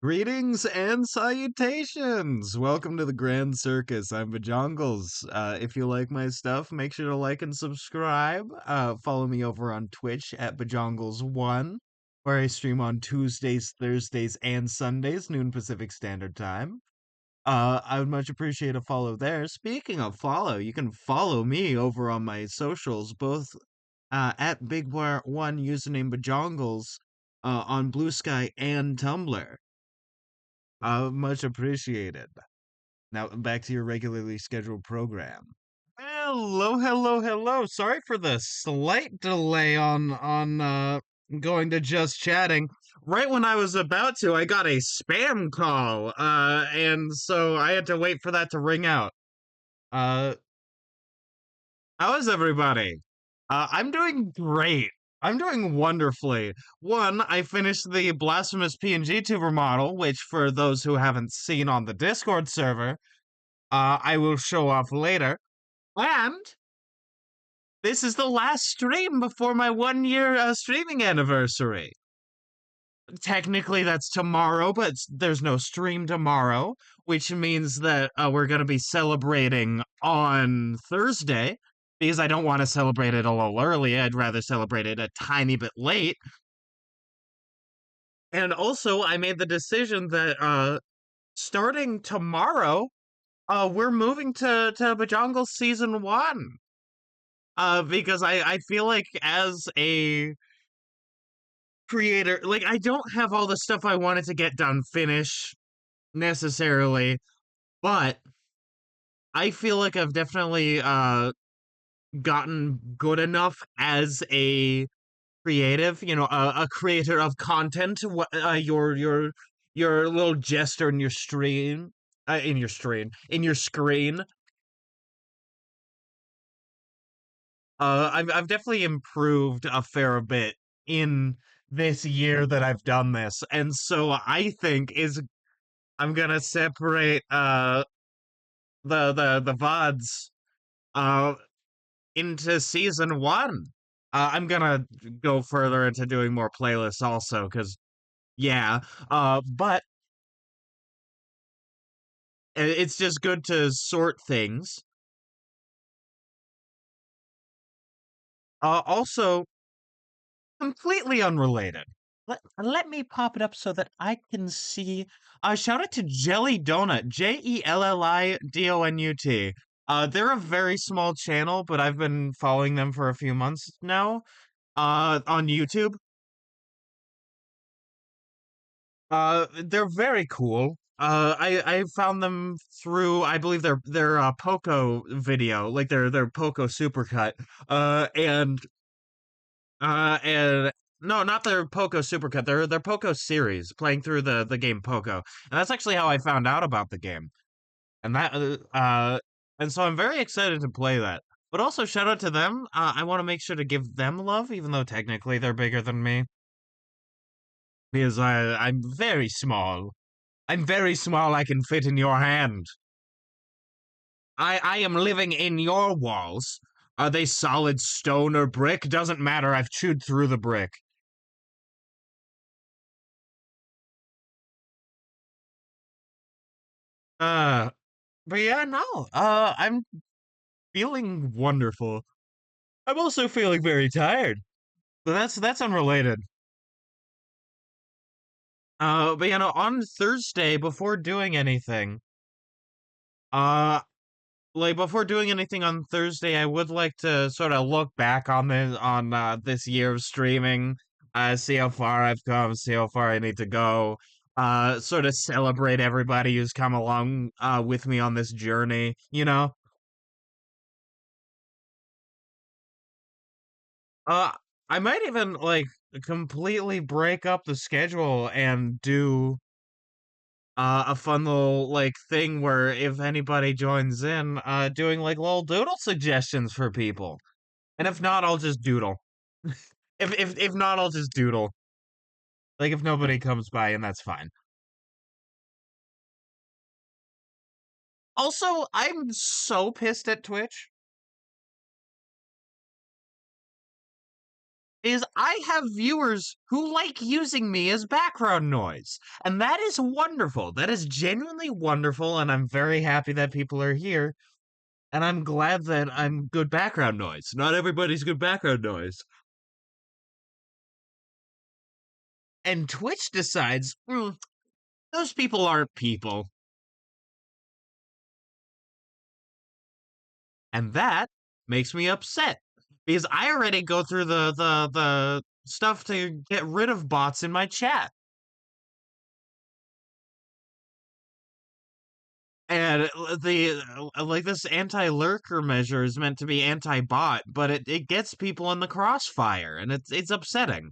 Greetings and salutations! Welcome to the Grand Circus. I'm Bajongles. If you like my stuff, make sure to like and subscribe. Follow me over on Twitch at Bajongles1, where I stream on Tuesdays, Thursdays, and Sundays, noon Pacific Standard Time. I would much appreciate a follow there. Speaking of follow, you can follow me over on my socials, both at Big1 username Bajongles on Bluesky and Tumblr. Much appreciated. Now back to your regularly scheduled program. Hello, hello, hello. Sorry for the slight delay on going to just chatting. Right when I was about to, I got a spam call. And so I had to wait for that to ring out. Uh how is everybody? I'm doing great. I'm doing wonderfully. One, I finished the Blasphemous PNG tuber model, which for those who haven't seen on the Discord server, I will show off later. And this is the last stream before my 1 year streaming anniversary. Technically, that's tomorrow, but there's no stream tomorrow, which means that we're going to be celebrating on Thursday because I don't want to celebrate it a little early. I'd rather celebrate it a tiny bit late. And also, I made the decision that starting tomorrow, we're moving to Bajongle Season 1. Because I feel like as a creator, like I don't have all the stuff I wanted to get done finish necessarily, but I feel like I've definitely gotten good enough as a creative, a creator of content. Your little gesture in your stream, in your screen. I've definitely improved a fair bit in this year that I've done this, and so I think is I'm gonna separate the VODs uh into season one. I'm gonna go further into doing more playlists also, because yeah. But it's just good to sort things. Also, completely unrelated. Let me pop it up so that I can see. Shout out to Jelly Donut, JELLIDONUT. They're a very small channel, but I've been following them for a few months now. On YouTube. They're very cool. I found them through, I believe, their Poco video, like their Poco supercut. And and no, not their Poco Supercut. Their Poco series, playing through the game Poco, and that's actually how I found out about the game. And and so I'm very excited to play that. But also shout out to them. I want to make sure to give them love, even though technically they're bigger than me, because I'm very small. I'm very small. I can fit in your hand. I am living in your walls. Are they solid stone or brick? Doesn't matter. I've chewed through the brick. Uh, but yeah, no. I'm feeling wonderful. I'm also feeling very tired. But that's unrelated. But on Thursday, before doing anything, uh, like before doing anything on Thursday, I would like to sort of look back on this year of streaming, see how far I've come, see how far I need to go, sort of celebrate everybody who's come along with me on this journey, you know? Uh, I might even like completely break up the schedule and do a fun little like thing where if anybody joins in, doing like little doodle suggestions for people. And if not, I'll just doodle. If not, I'll just doodle. Like if nobody comes by, and that's fine. Also, I'm so pissed at Twitch. is I have viewers who like using me as background noise. And that is wonderful. That is genuinely wonderful, and I'm very happy that people are here. And I'm glad that I'm good background noise. Not everybody's good background noise. And Twitch decides, those people aren't people. And that makes me upset. Because I already go through the stuff to get rid of bots in my chat. And this anti-lurker measure is meant to be anti-bot, but it gets people in the crossfire, and it's upsetting.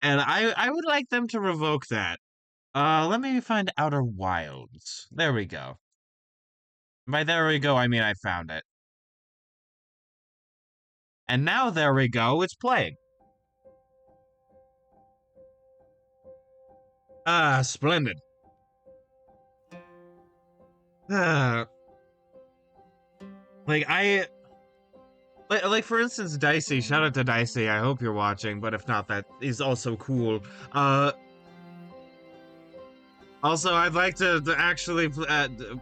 And I would like them to revoke that. Let me find Outer Wilds. There we go. By there we go, I mean I found it. And now there we go, it's playing. Ah, splendid. Like for instance, Dicey, shout out to Dicey, I hope you're watching, but if not, that is also cool. Also, I'd like to actually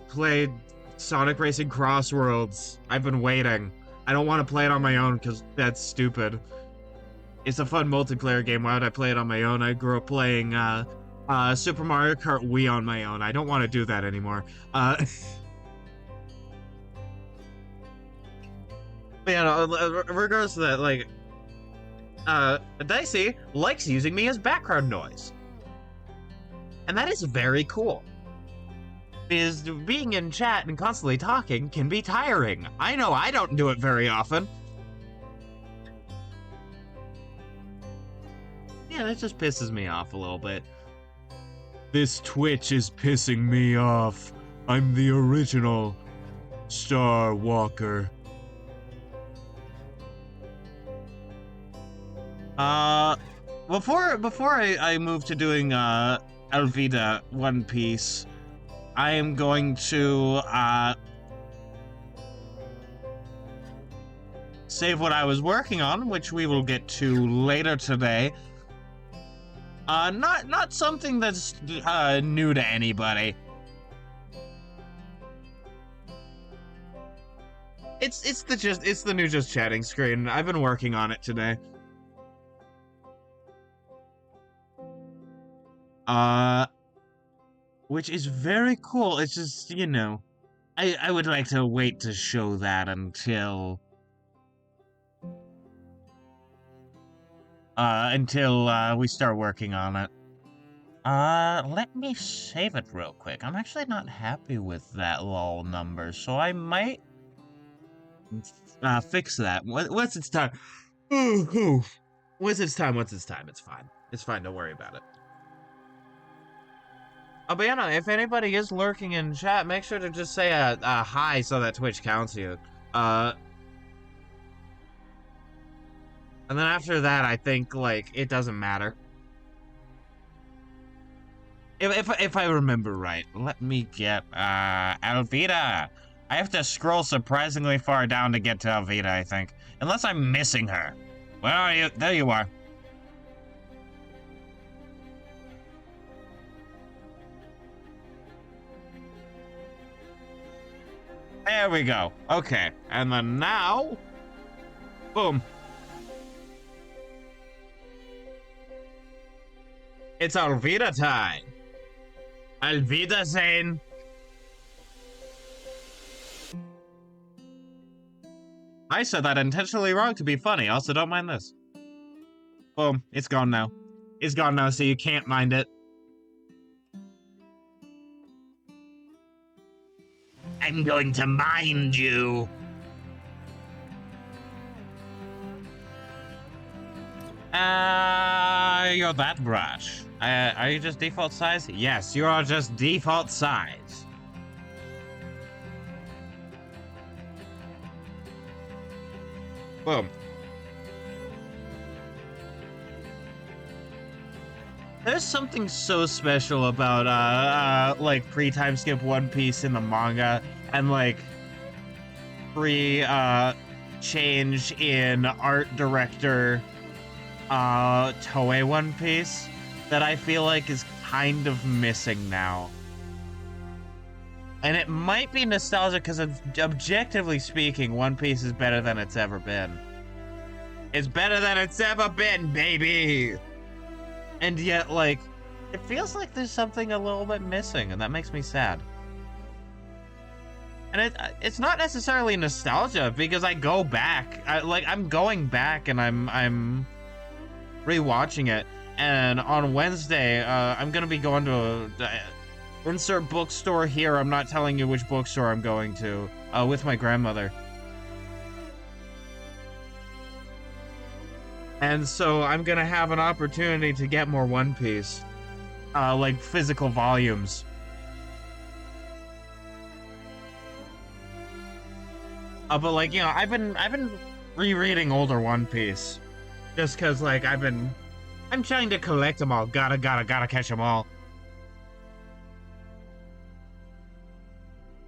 play Sonic Racing Crossworlds. I've been waiting. I don't want to play it on my own because that's stupid. It's a fun multiplayer game. Why would I play it on my own? I grew up playing Super Mario Kart Wii on my own. I don't want to do that anymore. But yeah, no, regardless of that, like, Dicey likes using me as background noise. And that is very cool. Because being in chat and constantly talking can be tiring. I know I don't do it very often. Yeah, that just pisses me off a little bit. This Twitch is pissing me off. I'm the original Star Walker. Before I move to doing Alvida One Piece, I am going to save what I was working on, which we will get to later today. Not something that's new to anybody. It's the new just chatting screen. I've been working on it today. Which is very cool. It's just, you know, I would like to wait to show that until we start working on it. Let me save it real quick. I'm actually not happy with that lol number, so I might fix that. What's its time? What's its time? It's fine. It's fine, don't worry about it. Oh, but yeah, no, if anybody is lurking in chat, make sure to just say a hi so that Twitch counts you. And then after that, I think, like, it doesn't matter. If I remember right, let me get, Alvida. I have to scroll surprisingly far down to get to Alvida, I think. Unless I'm missing her. Where are you? There you are. There we go. Okay. And then now... boom. It's Alvida time. Alvida Zane. I said that intentionally wrong to be funny. Also, don't mind this. Boom. It's gone now. It's gone now, so you can't mind it. I'm going to mind you. You're that brush. Are you just default size? Yes, you are just default size. Boom. There's something so special about, like, pre-time skip One Piece in the manga, and, like, pre-time change in art director Toei One Piece that I feel like is kind of missing now. And it might be nostalgia because, objectively speaking, One Piece is better than it's ever been. It's better than it's ever been, baby! And yet, like, it feels like there's something a little bit missing, and that makes me sad. And it's not necessarily nostalgia, because I go back. I'm going back, and I'm rewatching it. And on Wednesday, I'm gonna be going to insert bookstore here. I'm not telling you which bookstore I'm going to, with my grandmother. And so I'm gonna have an opportunity to get more One Piece, like physical volumes. But like, you know, I've been rereading older One Piece, just cause like I'm trying to collect them all. Gotta catch them all.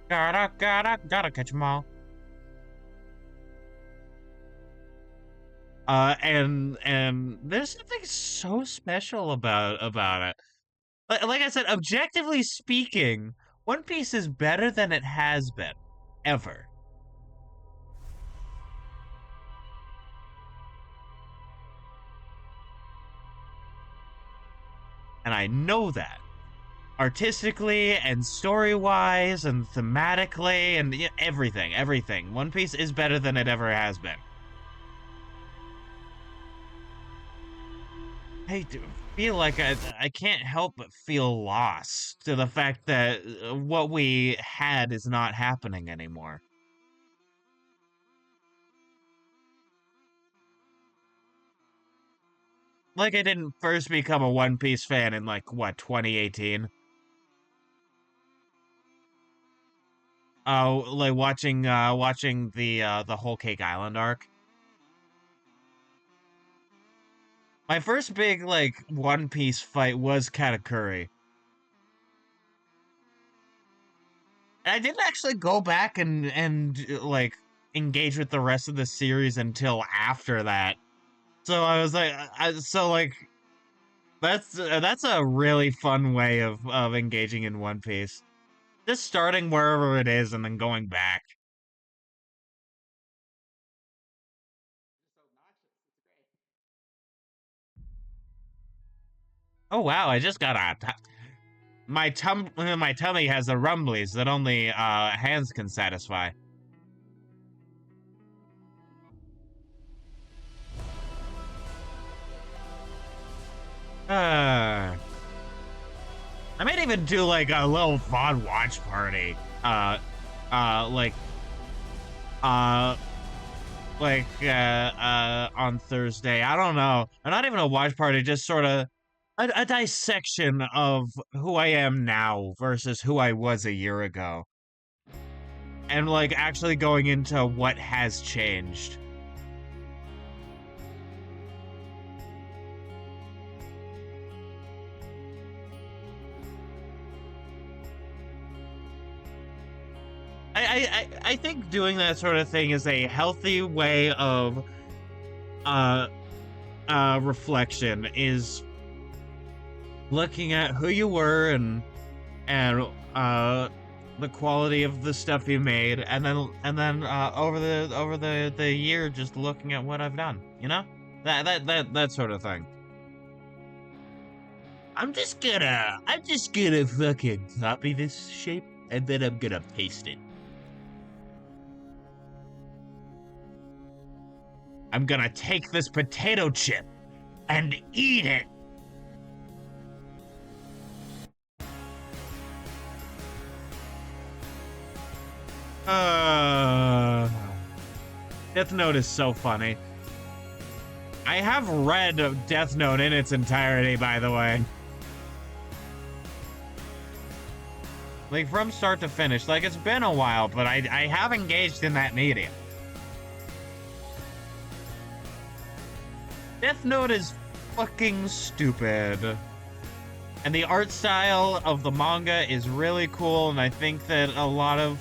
Gotta catch them all. And there's something so special about it. Like I said, objectively speaking, One Piece is better than it has been, ever. And I know that. Artistically and story-wise and thematically and everything. One Piece is better than it ever has been. I feel like I can't help but feel lost to the fact that what we had is not happening anymore. Like, I didn't first become a One Piece fan in, like, what, 2018? Oh, like watching the Whole Cake Island arc. My first big, like, One Piece fight was Katakuri. And I didn't actually go back and like engage with the rest of the series until after that. So I was like, that's a really fun way of engaging in One Piece. Just starting wherever it is and then going back. Oh wow, I just got my tummy has the rumblies that only hands can satisfy. I might even do like a little VOD watch party. On Thursday. I don't know. Not even a watch party, just sort of a dissection of who I am now versus who I was a year ago. And like actually going into what has changed. I think doing that sort of thing is a healthy way of reflection, is looking at who you were and the quality of the stuff you made, and then over the year just looking at what I've done, you know? That sort of thing. I'm just gonna fucking copy this shape and then I'm gonna paste it. I'm gonna take this potato chip and eat it. Death Note is so funny. I have read Death Note in its entirety, by the way. Like, from start to finish. Like, it's been a while, but I have engaged in that medium. Death Note is fucking stupid. And the art style of the manga is really cool, and I think that a lot of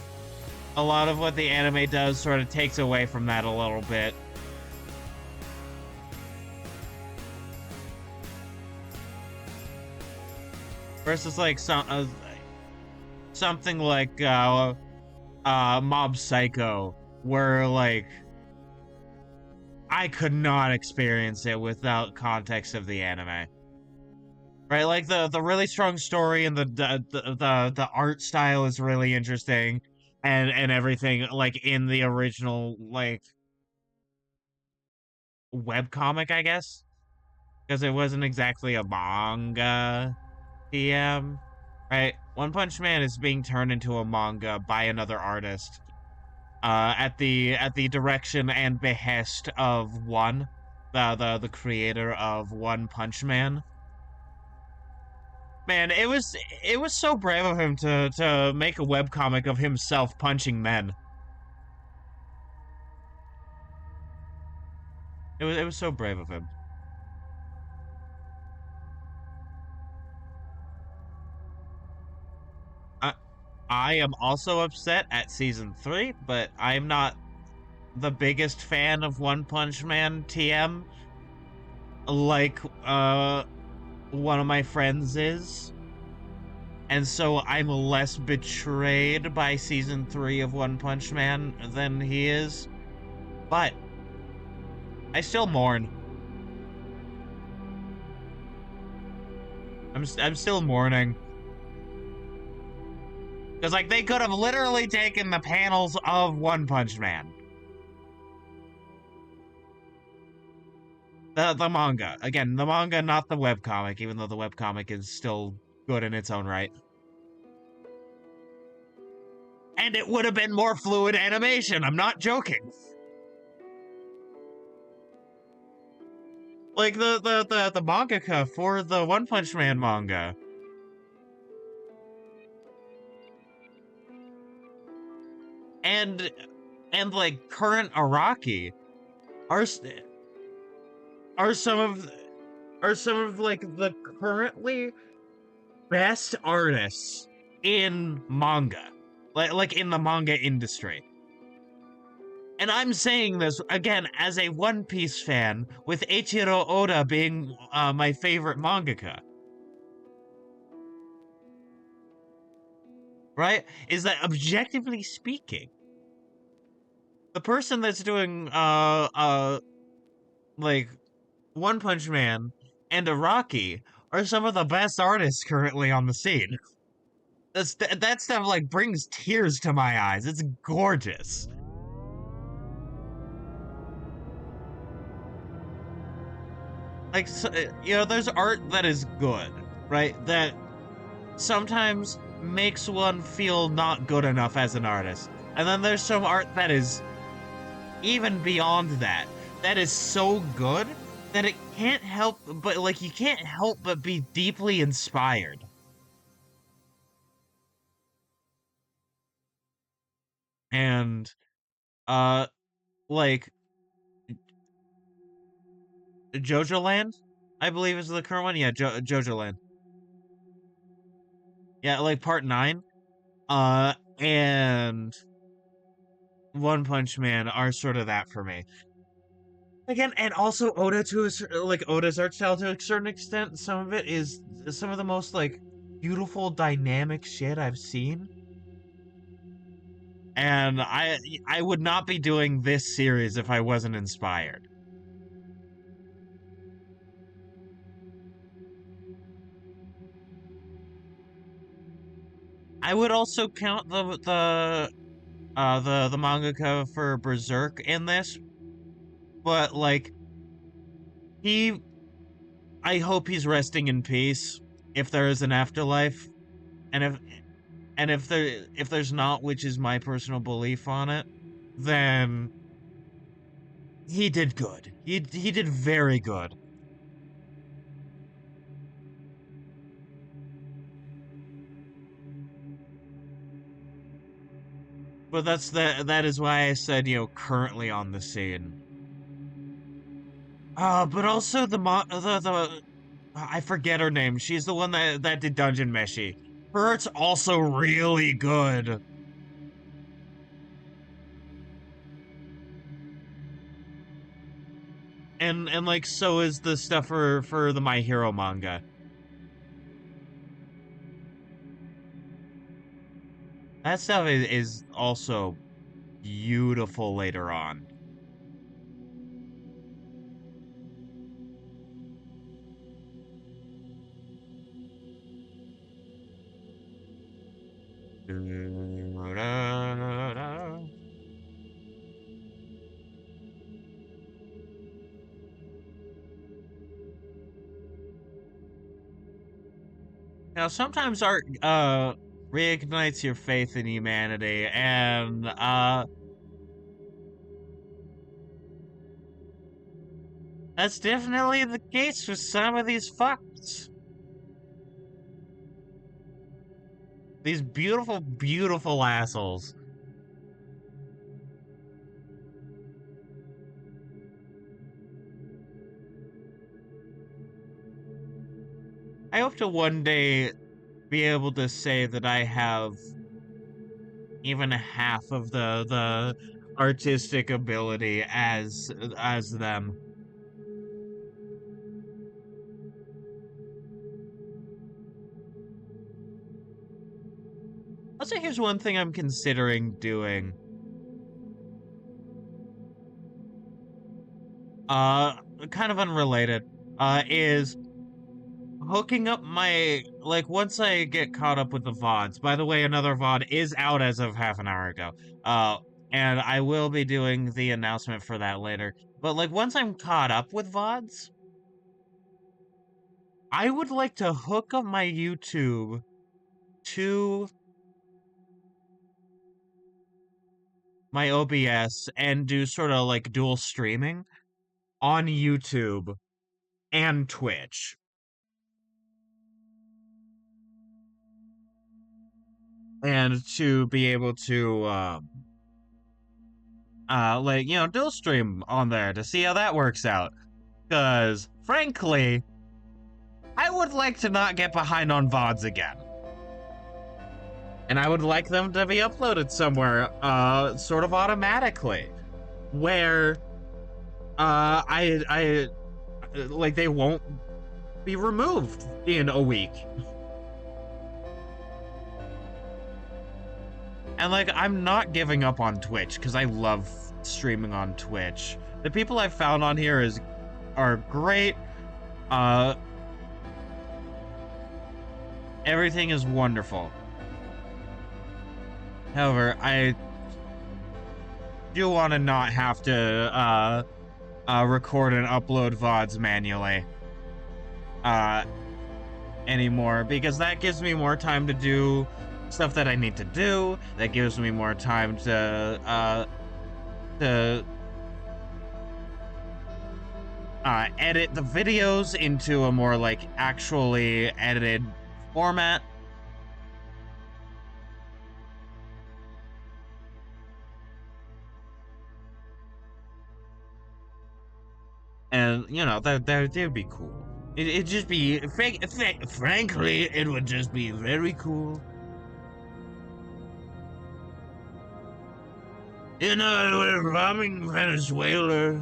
a lot of what the anime does sort of takes away from that a little bit. Versus like something like Mob Psycho, where like I could not experience it without context of the anime. Right, like the really strong story and the art style is really interesting, and everything like in the original like webcomic, I guess, because it wasn't exactly a manga TM, right? One Punch Man is being turned into a manga by another artist, at the direction and behest of the creator of One Punch Man. Man, it was so brave of him to make a webcomic of himself punching men. It was so brave of him. I I am also upset at season 3, but I'm not the biggest fan of One Punch Man TM like one of my friends is. And so I'm less betrayed by season 3 of One Punch Man than he is. But I still mourn. I'm still mourning. Because, like, they could have literally taken the panels of One Punch Man. The manga. Again, the manga, not the webcomic, even though the webcomic is still good in its own right. And it would have been more fluid animation. I'm not joking. Like, the mangaka for the One Punch Man manga. And like current Araki are some of like the currently best artists in manga, like in the manga industry. And I'm saying this again as a One Piece fan, with Eiichiro Oda being my favorite mangaka. Right? Is that, objectively speaking, the person that's doing like One Punch Man and Araki are some of the best artists currently on the scene. That stuff like brings tears to my eyes. It's gorgeous. Like, there's art that is good, right? That sometimes makes one feel not good enough as an artist. And then there's some art that is even beyond that. That is so good that it can't help but, like, you can't help but be deeply inspired. And, like, Jojo Land, I believe is the current one. Yeah, Jojo Land. Yeah, like part 9. And One Punch Man are sort of that for me. Again, and also Oda like Oda's art style to a certain extent. Some of it is some of the most like beautiful, dynamic shit I've seen. And I would not be doing this series if I wasn't inspired. I would also count the mangaka for Berserk in this, but like he, I hope he's resting in peace if there is an afterlife, and if there's not, which is my personal belief on it, then he did good. He did very good. But that is why I said, currently on the scene. But also the I forget her name. She's the one that did Dungeon Meshi. Her art's also really good. and like so is the stuff for the My Hero manga. That stuff is also beautiful later on. Now, sometimes art reignites your faith in humanity, and that's definitely the case for some of these fucks. These beautiful, beautiful assholes. I hope to one day be able to say that I have even half of the artistic ability as them. Also, here's one thing I'm considering doing. Kind of unrelated. Is hooking up my, like, once I get caught up with the VODs. By the way, another VOD is out as of half an hour ago. And I will be doing the announcement for that later. But like once I'm caught up with VODs, I would like to hook up my YouTube to my OBS and do sort of like dual streaming on YouTube and Twitch. And to be able to like, you know, dual stream on there to see how that works out. Because frankly, I would like to not get behind on VODs again. And I would like them to be uploaded somewhere, sort of automatically, where, I like, they won't be removed in a week. And, like, I'm not giving up on Twitch, because I love streaming on Twitch. The people I've found on here are great. Everything is wonderful. However, I do want to not have to record and upload VODs manually anymore, because that gives me more time to do stuff that I need to do. That gives me more time to edit the videos into a more like actually edited format. And, you know, that'd be cool. It'd just be, frankly, it would just be very cool. You know, we're bombing Venezuela.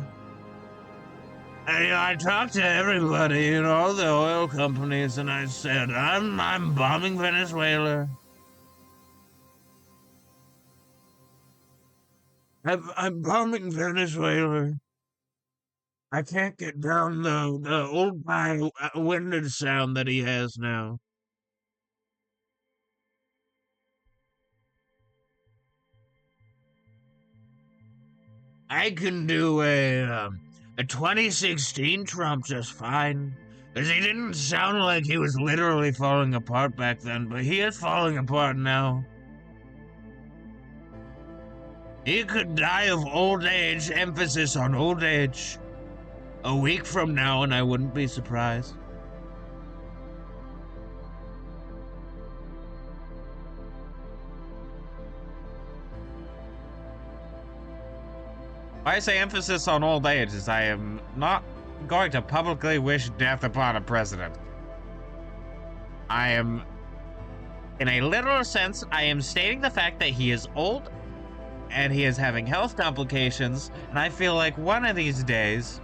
I talked to everybody, you know, all the oil companies, and I said, I'm bombing Venezuela. I'm bombing Venezuela. I can't get down the old winded sound that he has now. I can do a 2016 Trump just fine. Because he didn't sound like he was literally falling apart back then, but he is falling apart now. He could die of old age, emphasis on old age. A week from now, and I wouldn't be surprised. Why I say emphasis on old age is I am not going to publicly wish death upon a president. I am, in a literal sense, I am stating the fact that he is old and he is having health complications, and I feel like one of these days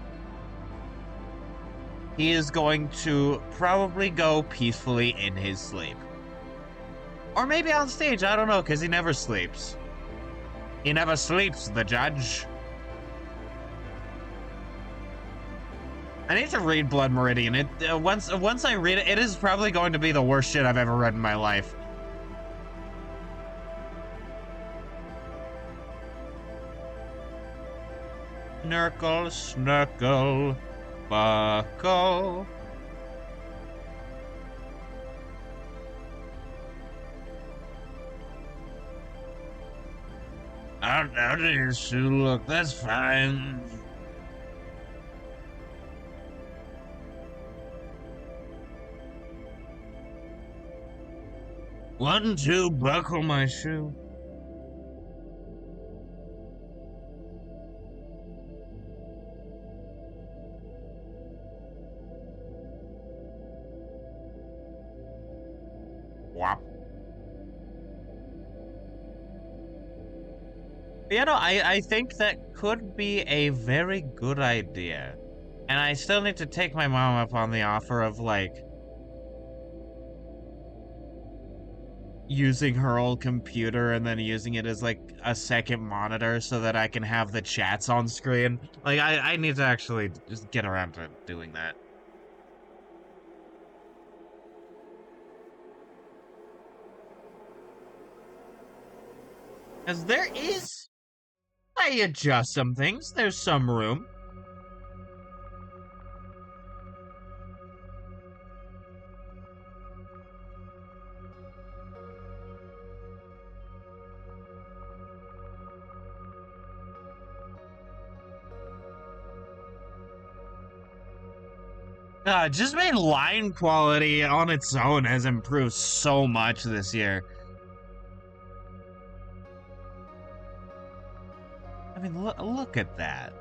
he is going to probably go peacefully in his sleep. Or maybe on stage, I don't know, because he never sleeps. He never sleeps, the judge. I need to read Blood Meridian. Once I read it, it is probably going to be the worst shit I've ever read in my life. Snurkle, snurkle, buckle. Out of your shoe, look, that's fine. One, two, buckle my shoe. Whop. You know, I think that could be a very good idea. And I still need to take my mom up on the offer of, like, using her old computer and then using it as, like, a second monitor so that I can have the chats on screen. Like, I need to actually just get around to doing that. Because there is... I adjust some things. There's some room. Just made line quality on its own has improved so much this year. I mean, look at that.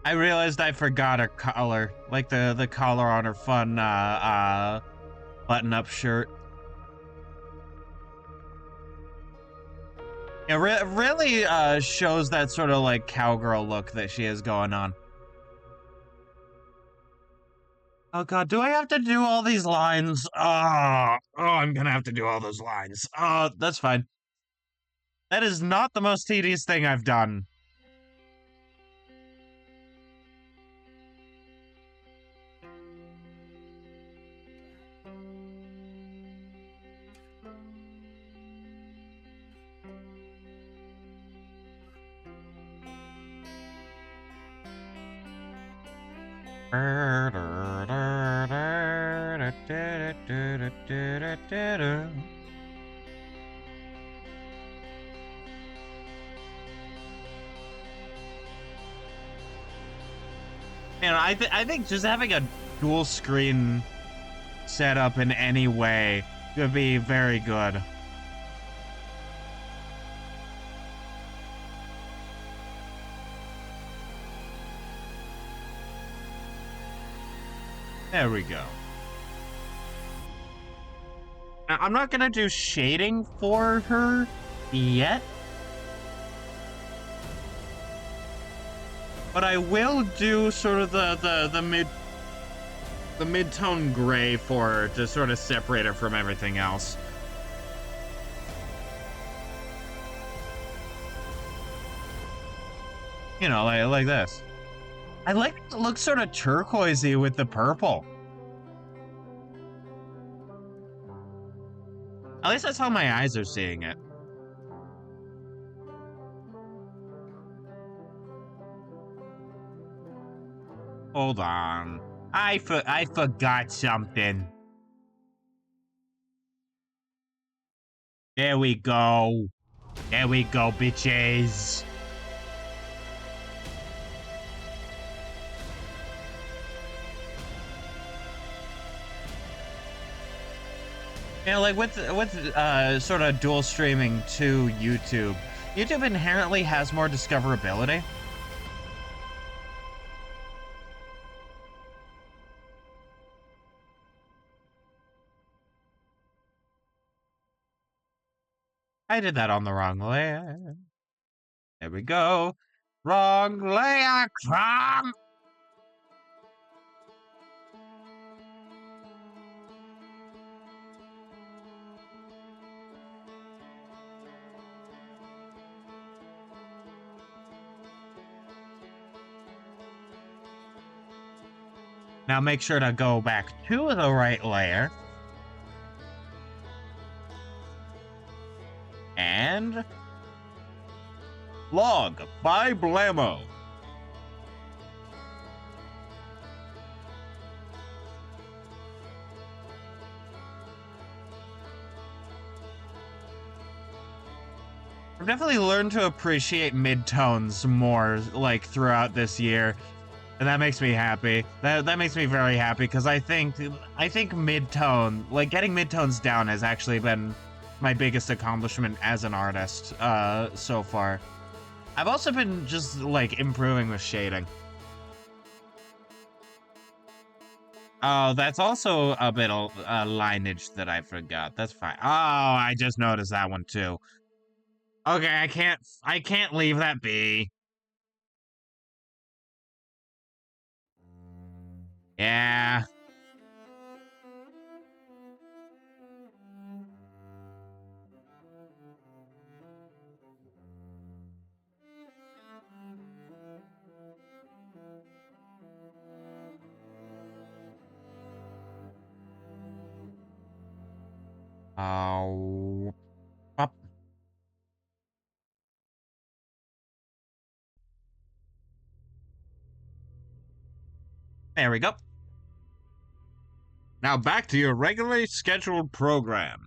I realized I forgot her collar, like the collar on her fun button-up shirt. It really shows that sort of like cowgirl look that she has going on. Oh god, do I have to do all these lines? Oh, I'm gonna have to do all those lines. Oh, that's fine. That is not the most tedious thing I've done. Man, I think just having a dual screen setup in any way could be very good. There we go. Now, I'm not gonna do shading for her yet, but I will do sort of the mid-tone gray for her to sort of separate her from everything else. You know, like this. I like it looks sort of turquoisey with the purple. At least that's how my eyes are seeing it. Hold on. I forgot something. There we go. There we go, bitches. You know, like with sort of dual streaming to YouTube, YouTube inherently has more discoverability. I did that on the wrong layer. There we go. Wrong layer, wrong. Now make sure to go back to the right layer. And Log by Blammo. I've definitely learned to appreciate midtones more, like, throughout this year. And that makes me happy. That makes me very happy, because I think midtone, like, getting midtones down has actually been my biggest accomplishment as an artist, so far. I've also been just, like, improving with shading. Oh, that's also a bit of lineage that I forgot. That's fine. Oh, I just noticed that one too. Okay, I can't leave that be. Yeah. Oh. Up. There we go. Now back to your regularly scheduled program.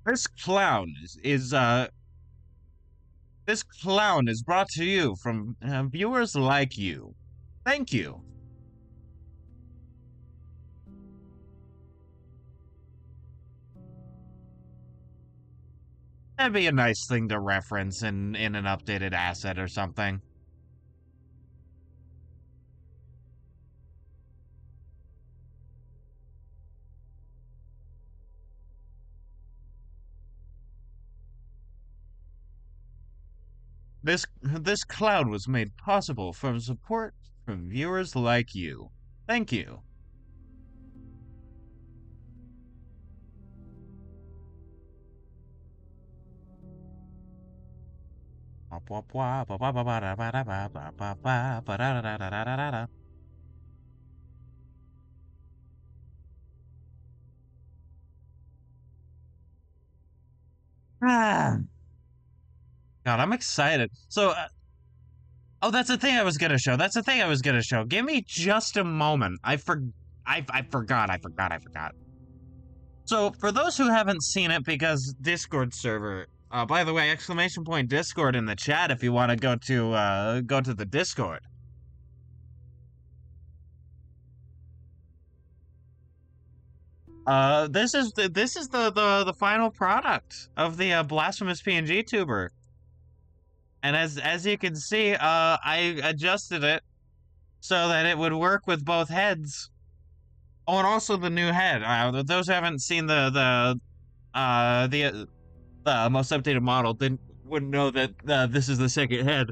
This clown this clown is brought to you from viewers like you. Thank you. That'd be a nice thing to reference in an updated asset or something. This cloud was made possible from support from viewers like you. Thank you. Ah, God, I'm excited. So, oh, that's the thing I was gonna show. That's the thing I was gonna show. Give me just a moment. I forgot. I forgot. I forgot. So, for those who haven't seen it, because Discord server. By the way, exclamation point Discord in the chat if you want to go to the Discord. This is the final product of the blasphemous PNG tuber, and as you can see, I adjusted it so that it would work with both heads. Oh, and also the new head. Those who haven't seen the most updated model didn't wouldn't know that this is the second head.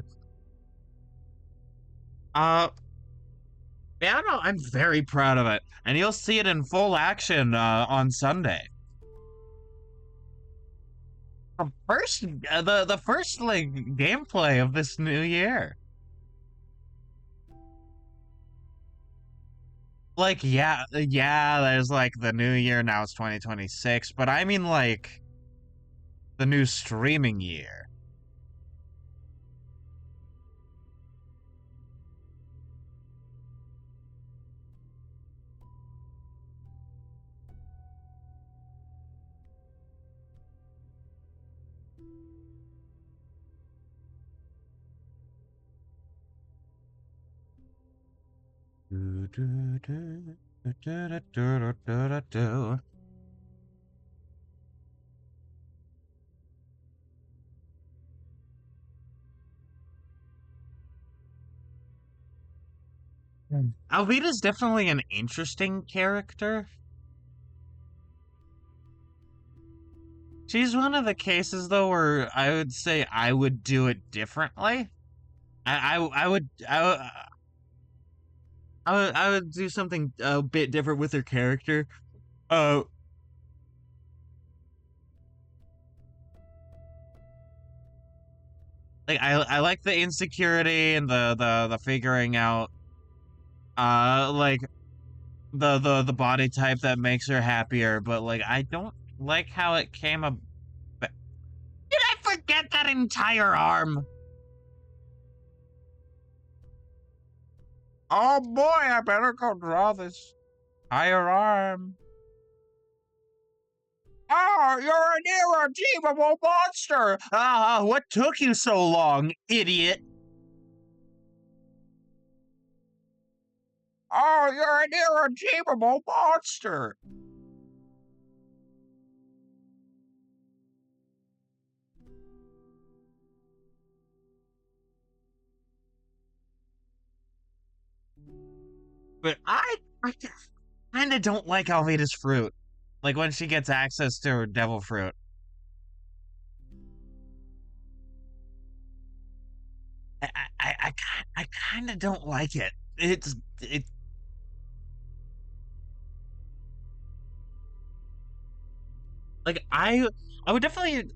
Uh, yeah, I don't know. I'm very proud of it, and you'll see it in full action on Sunday. The first like gameplay of this new year. Like, yeah, there's like the new year now, it's 2026, but I mean like the new streaming year. Alvida's definitely an interesting character. She's one of the cases though where I would say I would do it differently. I would do something a bit different with her character. Uh, like I like the insecurity and the figuring out like the body type that makes her happier, but like I don't like how it came up. Did I forget that entire arm? Oh boy, I better go draw this entire arm. Oh, you're an irredeemable monster! What took you so long, idiot? Oh, you're an irredeemable monster! But I kind of don't like Alvida's fruit. Like when she gets access to her devil fruit. I kind of don't like it. It like I would definitely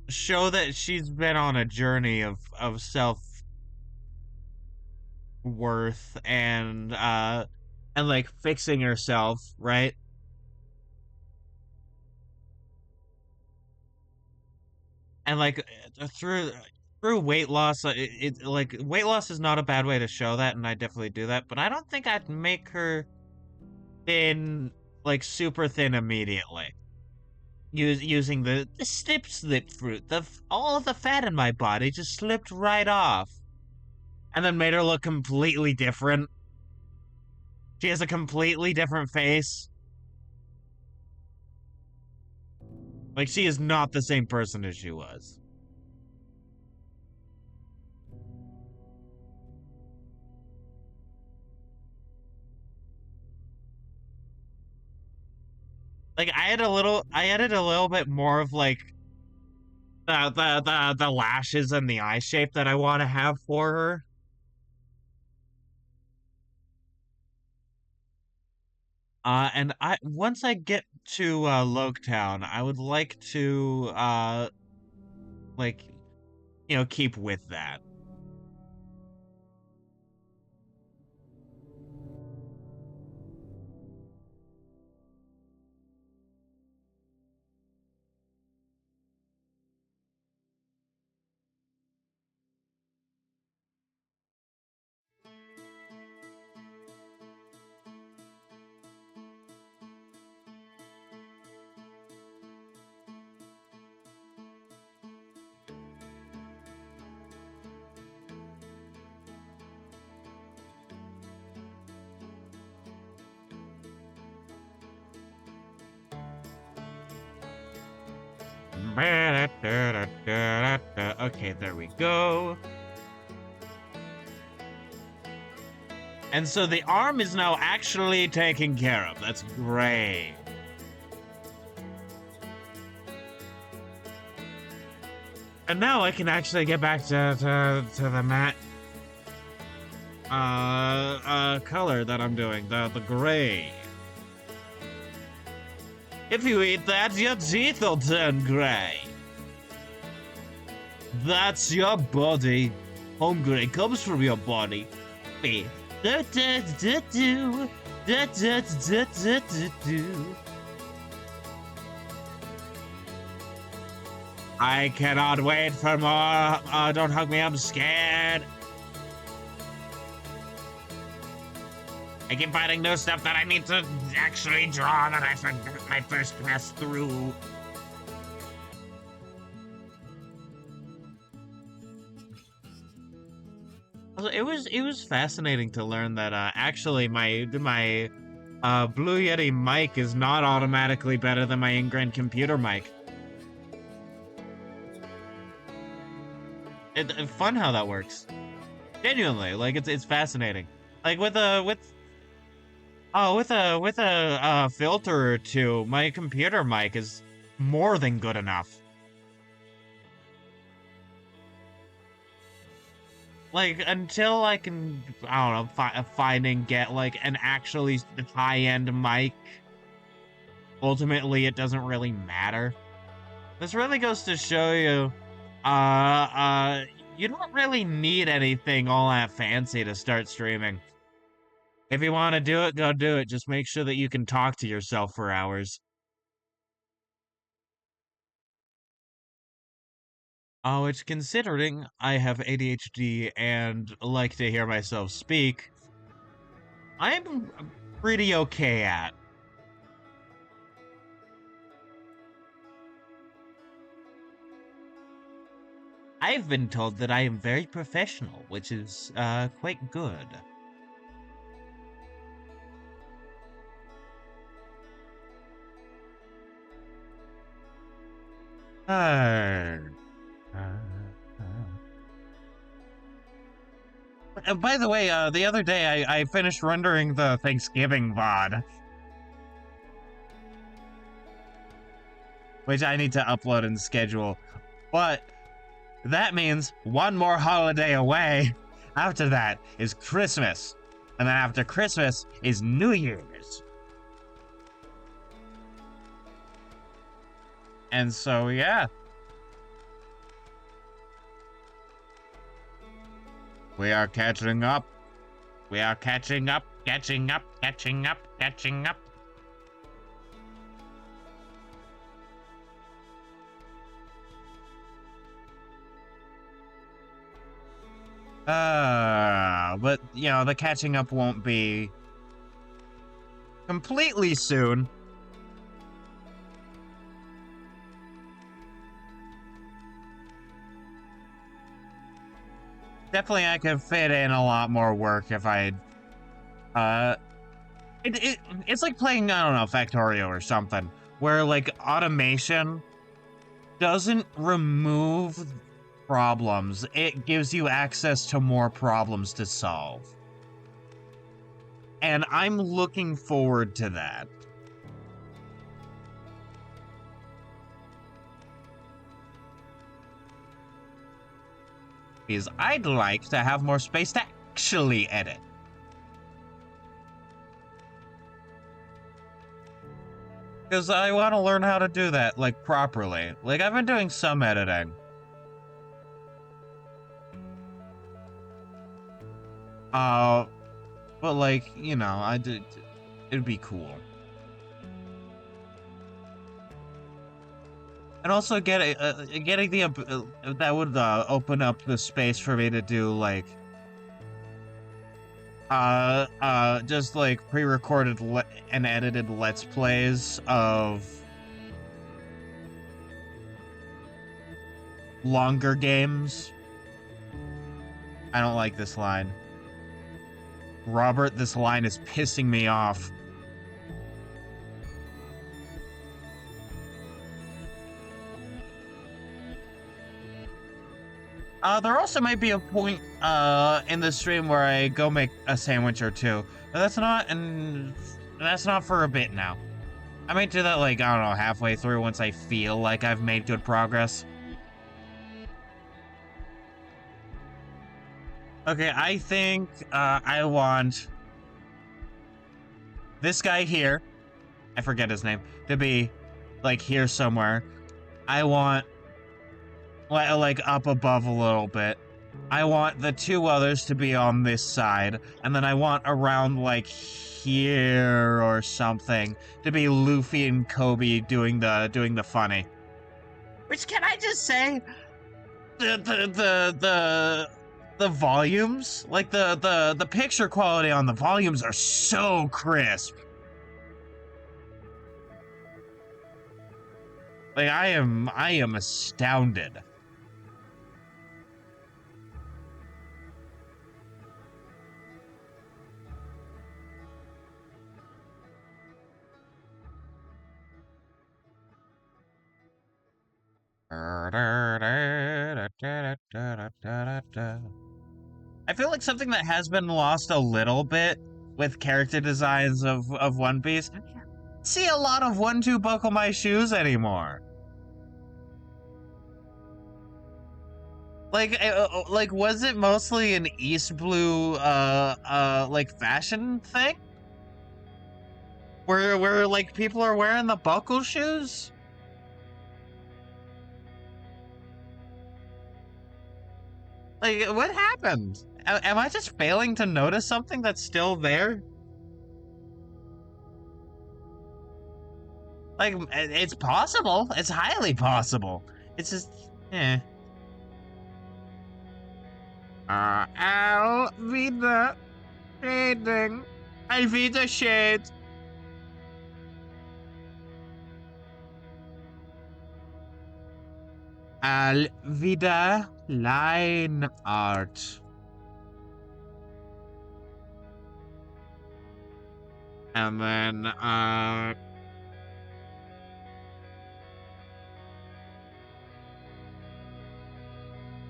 show that she's been on a journey of self worth and like fixing herself, right? And like through weight loss, like weight loss is not a bad way to show that, and I definitely do that. But I don't think I'd make her thin, like super thin immediately. Using the slip fruit, all of the fat in my body just slipped right off, and then made her look completely different. She has a completely different face. Like she is not the same person as she was. Like I added a little bit more of like the lashes and the eye shape that I want to have for her. And I once I get to Loketown, I would like to like keep with that. Okay, there we go. And so the arm is now actually taken care of. That's great. And now I can actually get back to the matte color that I'm doing, the gray. If you eat that, your teeth will turn gray. That's your body. Hungry comes from your body. I cannot wait for more. Don't hug me, I'm scared. I keep finding new stuff that I need to actually draw that I forgot my first pass through. It was fascinating to learn that actually my Blue Yeti mic is not automatically better than my in-grain computer mic. Fun how that works. Genuinely, like it's fascinating. Like with a filter or two, my computer mic is more than good enough. Like until I can, I don't know, find and get like an actually high-end mic. Ultimately, it doesn't really matter. This really goes to show you, uh, uh, you don't really need anything all that fancy to start streaming. If you want to do it, go do it. Just make sure that you can talk to yourself for hours. Oh, which considering I have ADHD and like to hear myself speak, I'm pretty okay at. I've been told that I am very professional, which is quite good. Uh, by the way, the other day I finished rendering the Thanksgiving VOD, which I need to upload and schedule. But that means one more holiday away. After that is Christmas. And then after Christmas is New Year's. And so, yeah. We are catching up. We are catching up, catching up, catching up, catching up. But, you know, the catching up won't be completely soon. Definitely I could fit in a lot more work if I, it's like playing, I don't know, Factorio or something, where, like, automation doesn't remove problems, it gives you access to more problems to solve. And I'm looking forward to that. Because I'd like to have more space to actually edit. Because I want to learn how to do that, like, properly. Like, I've been doing some editing. But, like, you know, it'd be cool. And also getting the, that would, open up the space for me to do, like, just, like, pre-recorded and edited Let's Plays of longer games. I don't like this line. Robert, this line is pissing me off. There also might be a point, in the stream where I go make a sandwich or two. But that's not for a bit now. I might do that, like, I don't know, halfway through once I feel like I've made good progress. Okay, I think, I want this guy here, I forget his name, to be, like, here somewhere. I want, like, up above a little bit. I want the two others to be on this side, and then I want around, like, here or something to be Luffy and Kobe doing the funny. Which, can I just say, the volumes, like the picture quality on the volumes are so crisp. Like, I am astounded. I feel like something that has been lost a little bit with character designs of One Piece. I don't see a lot of one two buckle my shoes anymore. Like was it mostly an East Blue like fashion thing? Where like people are wearing the buckle shoes? Like what happened? Am I just failing to notice something that's still there? Like it's possible. It's highly possible. It's just eh. I'll be the shading. I'll be the shade. Alvida line art. And then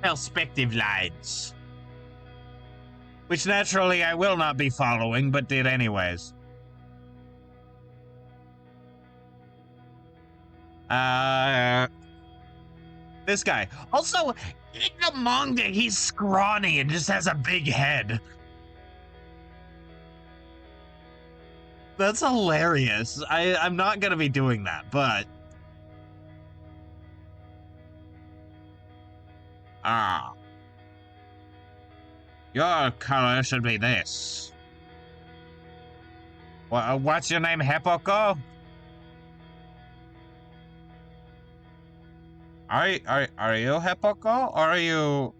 perspective lines. Which naturally I will not be following, but did anyways. This guy. Also, in the manga, he's scrawny and just has a big head. That's hilarious. I'm not gonna be doing that, but... Your color should be this. What's your name, Heppoko? Are you Heppoko, or are you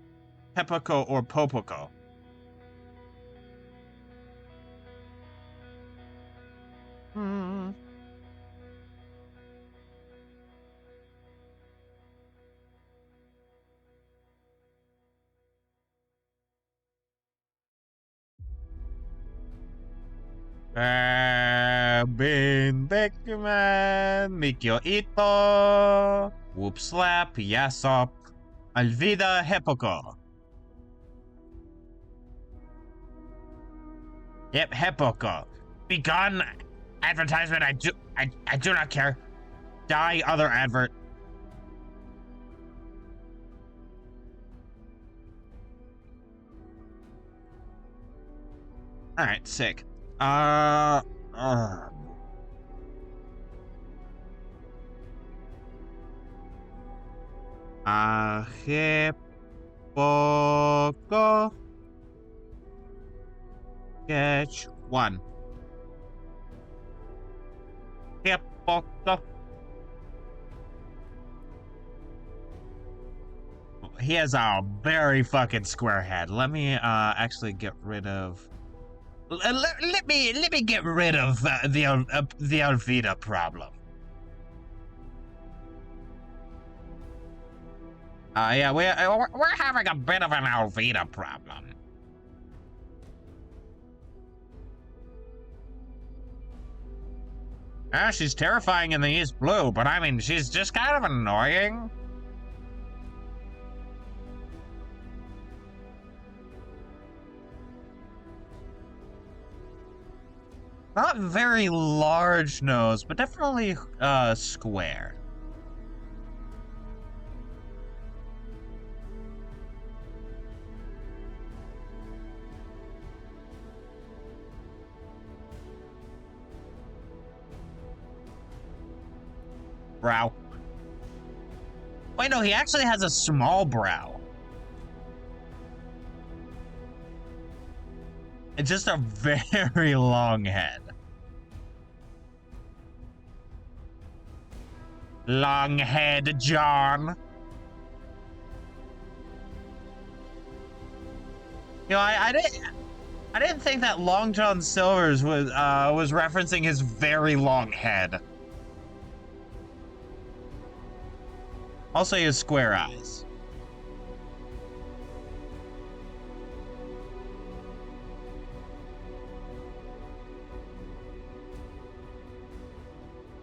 Heppoko or Popoko? Hmm. Bin Beckman, Mikio Ito, Whoop Slap, Yasop, Alvida Heppoko. Yep, Heppoko. Begone advertisement. I do not care. Die other advert. Alright, sick. Heppoko. Sketch 1. Heppoko. He has a very fucking square head. Let me actually get rid of. Let me get rid of the Alvida problem. Yeah, we're having a bit of an Alvida problem. She's terrifying in the East Blue, but I mean, she's just kind of annoying. Not very large nose, but definitely square. Brow. Wait, no, he actually has a small brow. It's just a very long head. Long head, John. You know, I didn't think that Long John Silver's was referencing his very long head. Also, he has square eyes.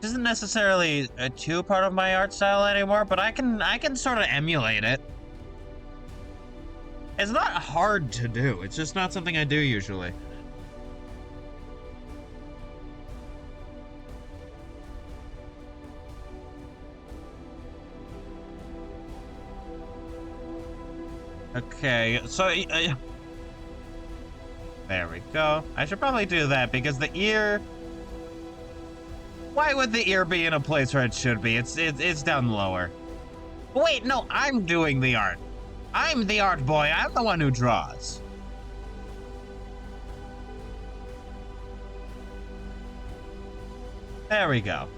isn't necessarily a too part of my art style anymore, but I can sort of emulate it. It's not hard to do. It's just not something I do usually. Okay, so there we go. I should probably do that because the ear. Why would the ear be in a place where it should be? It's down lower. Wait, no, I'm doing the art. I'm the art boy. I'm the one who draws. There we go.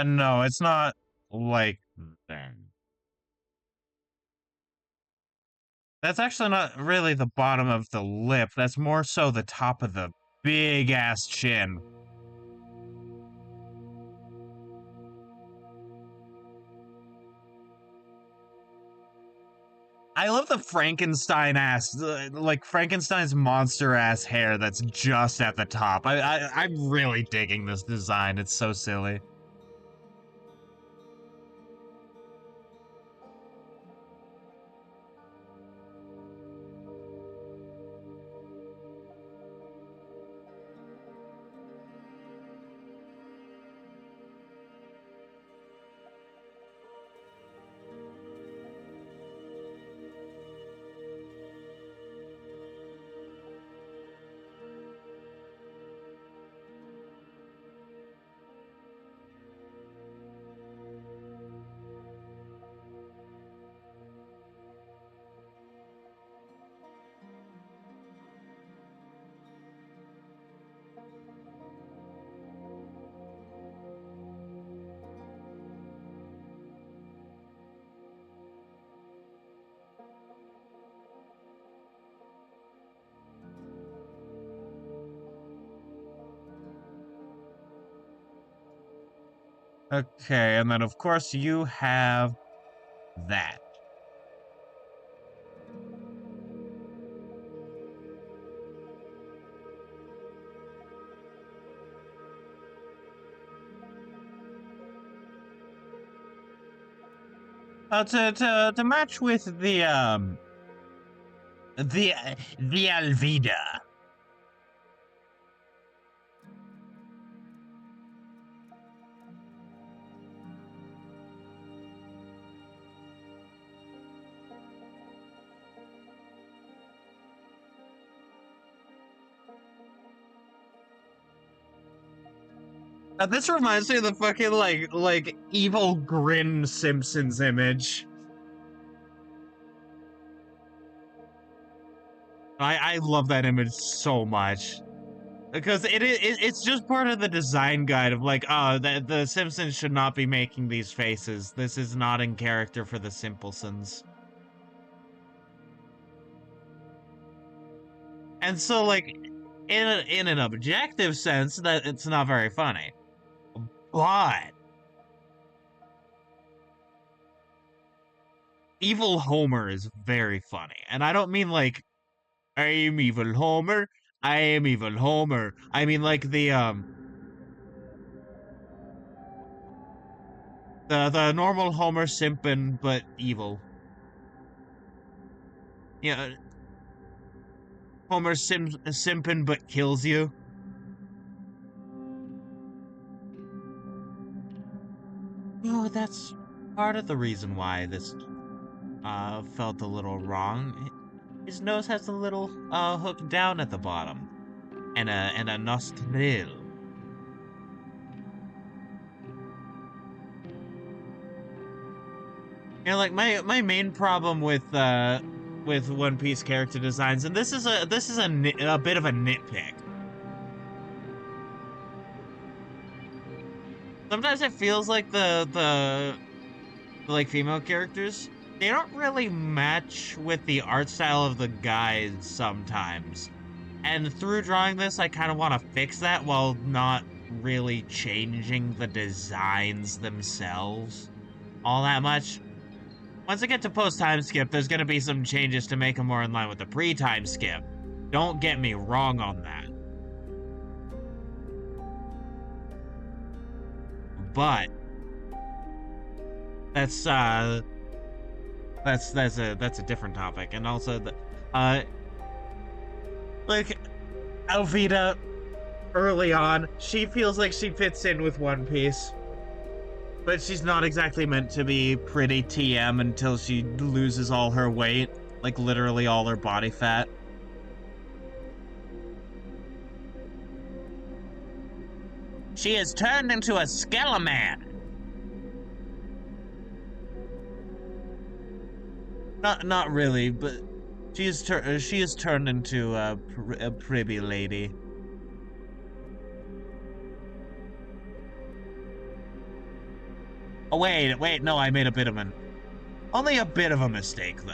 No, it's not like that. That's actually not really the bottom of the lip. That's more so the top of the big ass chin. I love the Frankenstein ass, like Frankenstein's monster ass hair that's just at the top. I'm really digging this design. It's so silly. Okay, and then of course you have that. To match with the Alvida. This reminds me of the fucking like evil grin Simpsons image. I love that image so much because it's just part of the design guide of like, oh, the Simpsons should not be making these faces. This is not in character for the Simpsons. And so like in an objective sense, that it's not very funny. But evil Homer is very funny. And I don't mean like I am evil Homer. I am evil Homer. I mean like the normal Homer simping but evil. Yeah, Homer simping but kills you. Oh, that's part of the reason why this felt a little wrong. His nose has a little hook down at the bottom, and a nostril. You know, like my main problem with One Piece character designs, and this is a bit of a nitpick. Sometimes it feels like the like female characters, they don't really match with the art style of the guys sometimes. And through drawing this, I kind of want to fix that while not really changing the designs themselves all that much. Once I get to post-time skip, there's going to be some changes to make them more in line with the pre-time skip. Don't get me wrong on that. But that's a different topic. And also like Alvida early on, she feels like she fits in with One Piece. But she's not exactly meant to be pretty TM until she loses all her weight, like literally all her body fat. She has turned into a skeleman. Not really, but she has turned into a pretty lady. Oh, wait, no, I made only a bit of a mistake, though.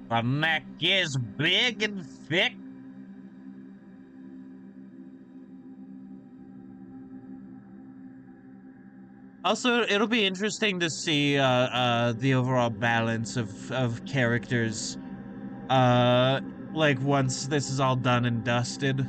The neck is big and thick. Also, it'll be interesting to see the overall balance of characters like once this is all done and dusted.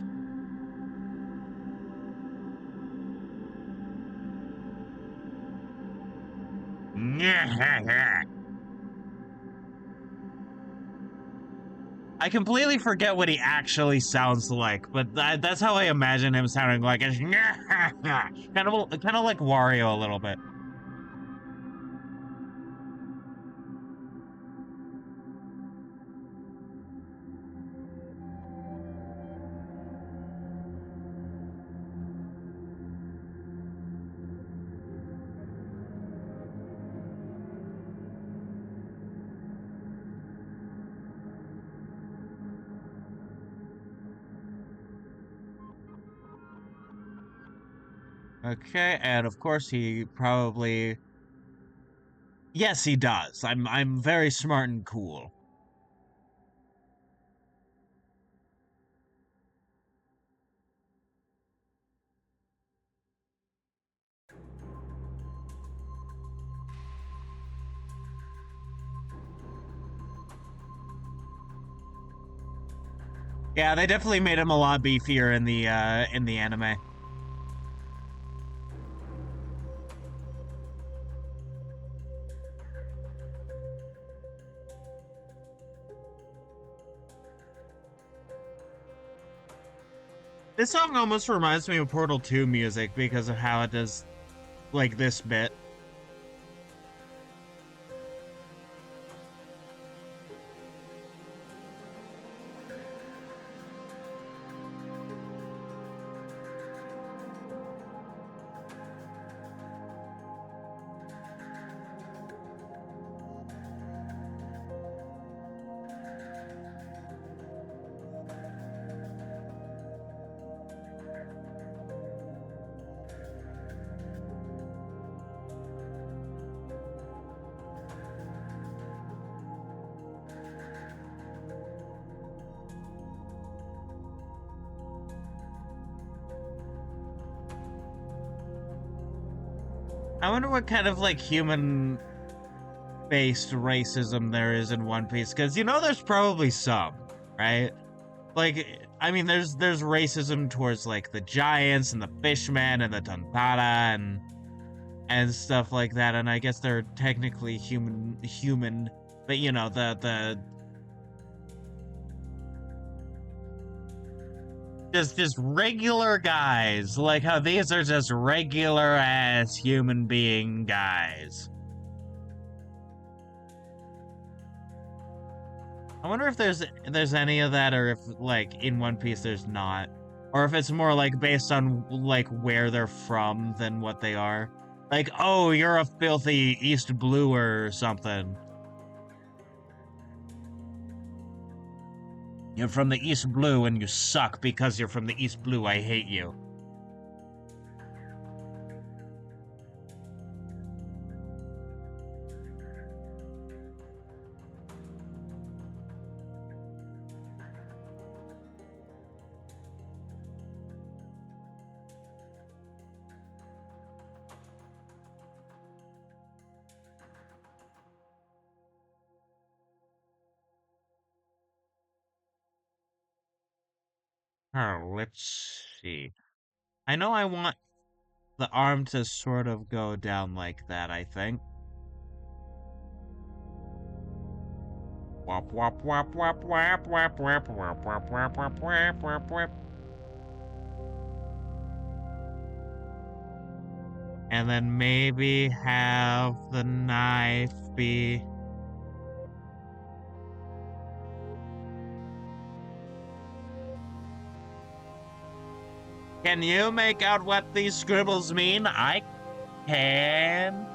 I completely forget what he actually sounds like, but that's how I imagine him sounding like. Kind of like Wario a little bit. Okay, and of course he probably... Yes, he does. I'm very smart and cool. Yeah, they definitely made him a lot beefier in the anime. This song almost reminds me of Portal 2 music because of how it does, like, this bit. I wonder what kind of, like, human-based racism there is in One Piece, because, you know, there's probably some, right? Like, I mean, there's racism towards, like, the giants and the fishmen and the Tantara and stuff like that, and I guess they're technically human, but, you know, the just regular guys, like how these are just regular ass human being guys. I wonder if there's any of that, or if, like, in One Piece there's not, Or if it's more like based on like where they're from than what they are. Like, oh, you're a filthy East Bluer or something. You're from the East Blue and you suck because you're from the East Blue. I hate you. Oh, let's see. I know I want the arm to sort of go down like that, I think. Wop wop wop wop wop wop wop wop wop wop wop wop wop wop. And then maybe have the knife be... Can you make out what these scribbles mean? I can.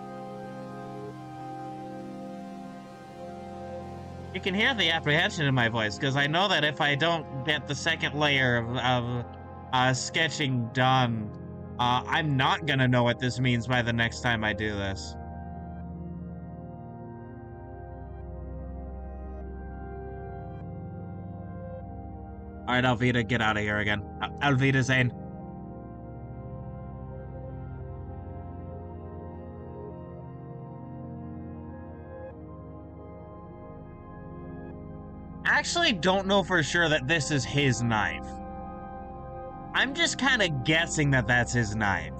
You can hear the apprehension in my voice, because I know that if I don't get the second layer of sketching done, I'm not gonna know what this means by the next time I do this. Alright, Alvida, get out of here again. Alvida Zane. I actually don't know for sure that this is his knife. I'm just kind of guessing that that's his knife.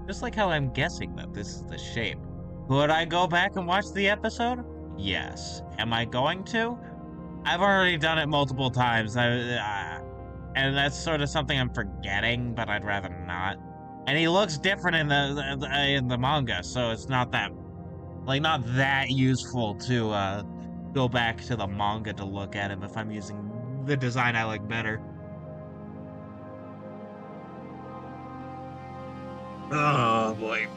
Just like how I'm guessing that this is the shape. Would I go back and watch the episode? Yes. Am I going to? I've already done it multiple times. And that's sort of something I'm forgetting, but I'd rather not. And he looks different in the manga, so it's not that not that useful to go back to the manga to look at him if I'm using the design I like better. Oh boy.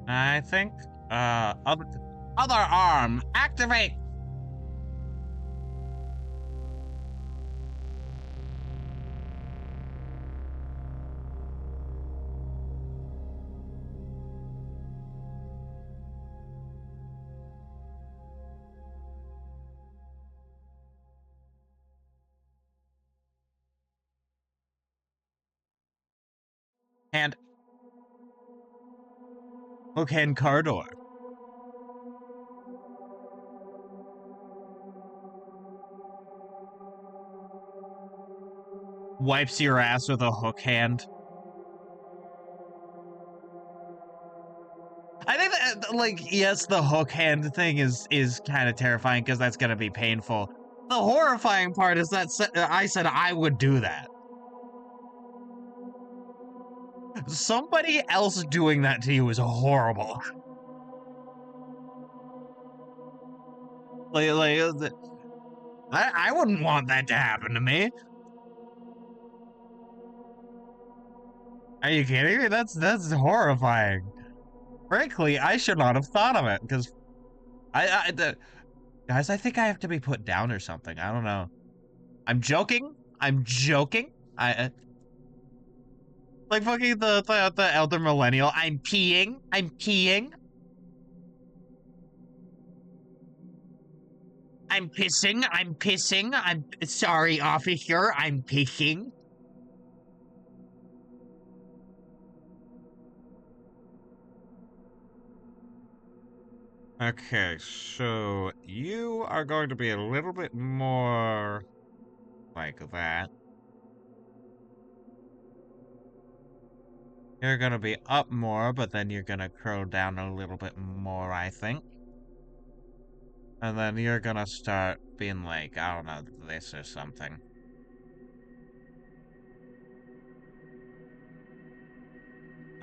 I think other arm activate. And lookin car door. Wipes your ass with a hook hand. I think that, like, yes, the hook hand thing is kind of terrifying because that's gonna be painful. The horrifying part is that I said I would do that. Somebody else doing that to you is horrible. I wouldn't want that to happen to me. Are you kidding me? That's horrifying. Frankly, I should not have thought of it because guys, I think I have to be put down or something. I don't know. I'm joking. I'm joking. Like fucking the elder millennial. I'm peeing. I'm peeing. I'm pissing. I'm pissing. I'm sorry, officer. I'm pissing. Okay, so you are going to be a little bit more like that. You're gonna be up more, but then you're gonna curl down a little bit more, I think. And then you're gonna start being like, I don't know, this or something.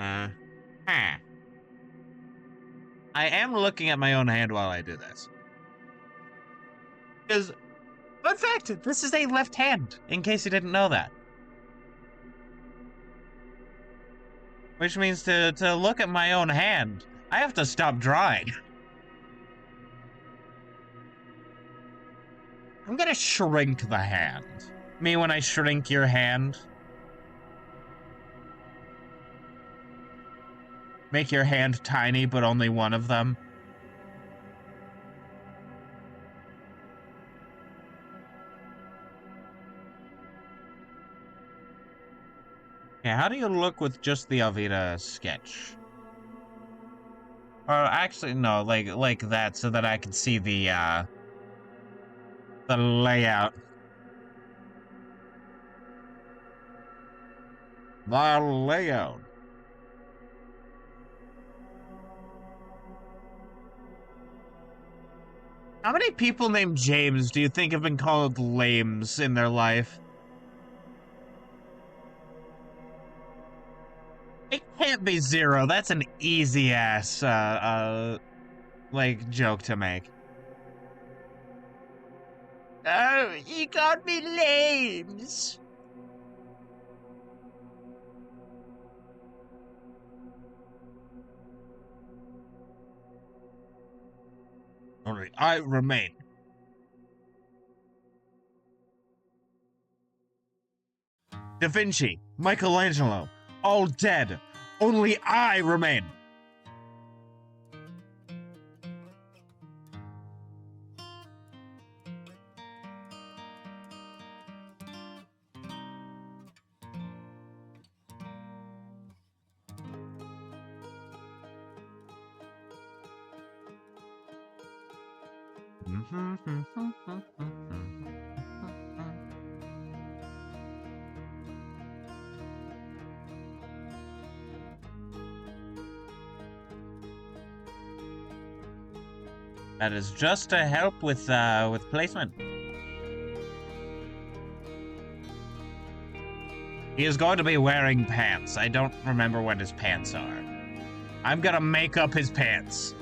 Huh. I am looking at my own hand while I do this. Because, fun fact, this is a left hand, in case you didn't know that. Which means to look at my own hand, I have to stop drawing. I'm gonna shrink the hand. Me when I shrink your hand. Make your hand tiny, but only one of them. Okay, how do you look with just the Alvida sketch? Or actually, no, like that, so that I can see the layout. The layout. How many people named James do you think have been called lames in their life? It can't be zero. That's an easy ass, like, joke to make. Oh, you called me lames. Only I remain. Da Vinci, Michelangelo, all dead. Only I remain. That is just to help with placement. He is going to be wearing pants. I don't remember what his pants are. I'm gonna make up his pants.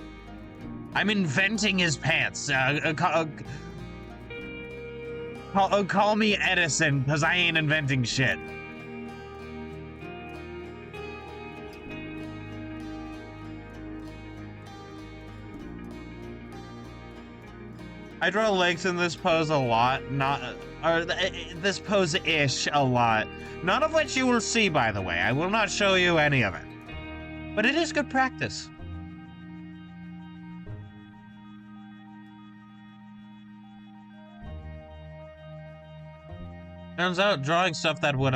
I'm inventing his pants. Call me Edison, because I ain't inventing shit. I draw legs in this pose a lot, this pose-ish a lot. None of which you will see, by the way. I will not show you any of it. But it is good practice. Turns out drawing stuff that would,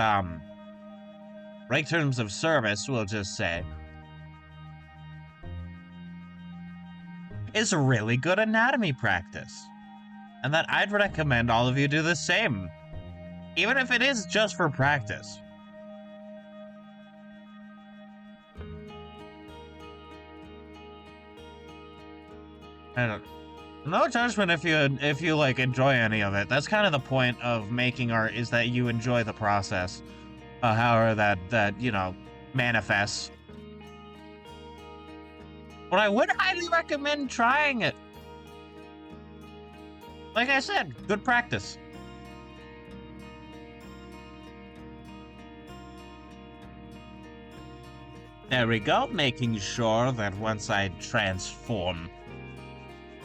break terms of service, we'll just say, is a really good anatomy practice. And that I'd recommend all of you do the same. Even if it is just for practice. And no judgment if you like enjoy any of it. That's kind of the point of making art, is that you enjoy the process. However that you know, manifests. But I would highly recommend trying it. Like I said, good practice. There we go, making sure that once I transform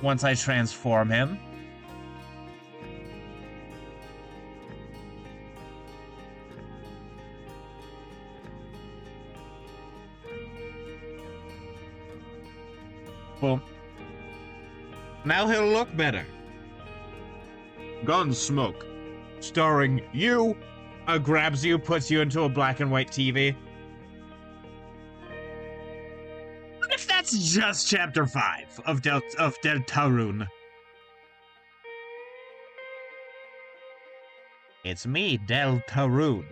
him, well, now he'll look better. Gunsmoke, starring you, grabs you, puts you into a black and white TV. What if that's just chapter 5 of Deltarune? It's me, Deltarune.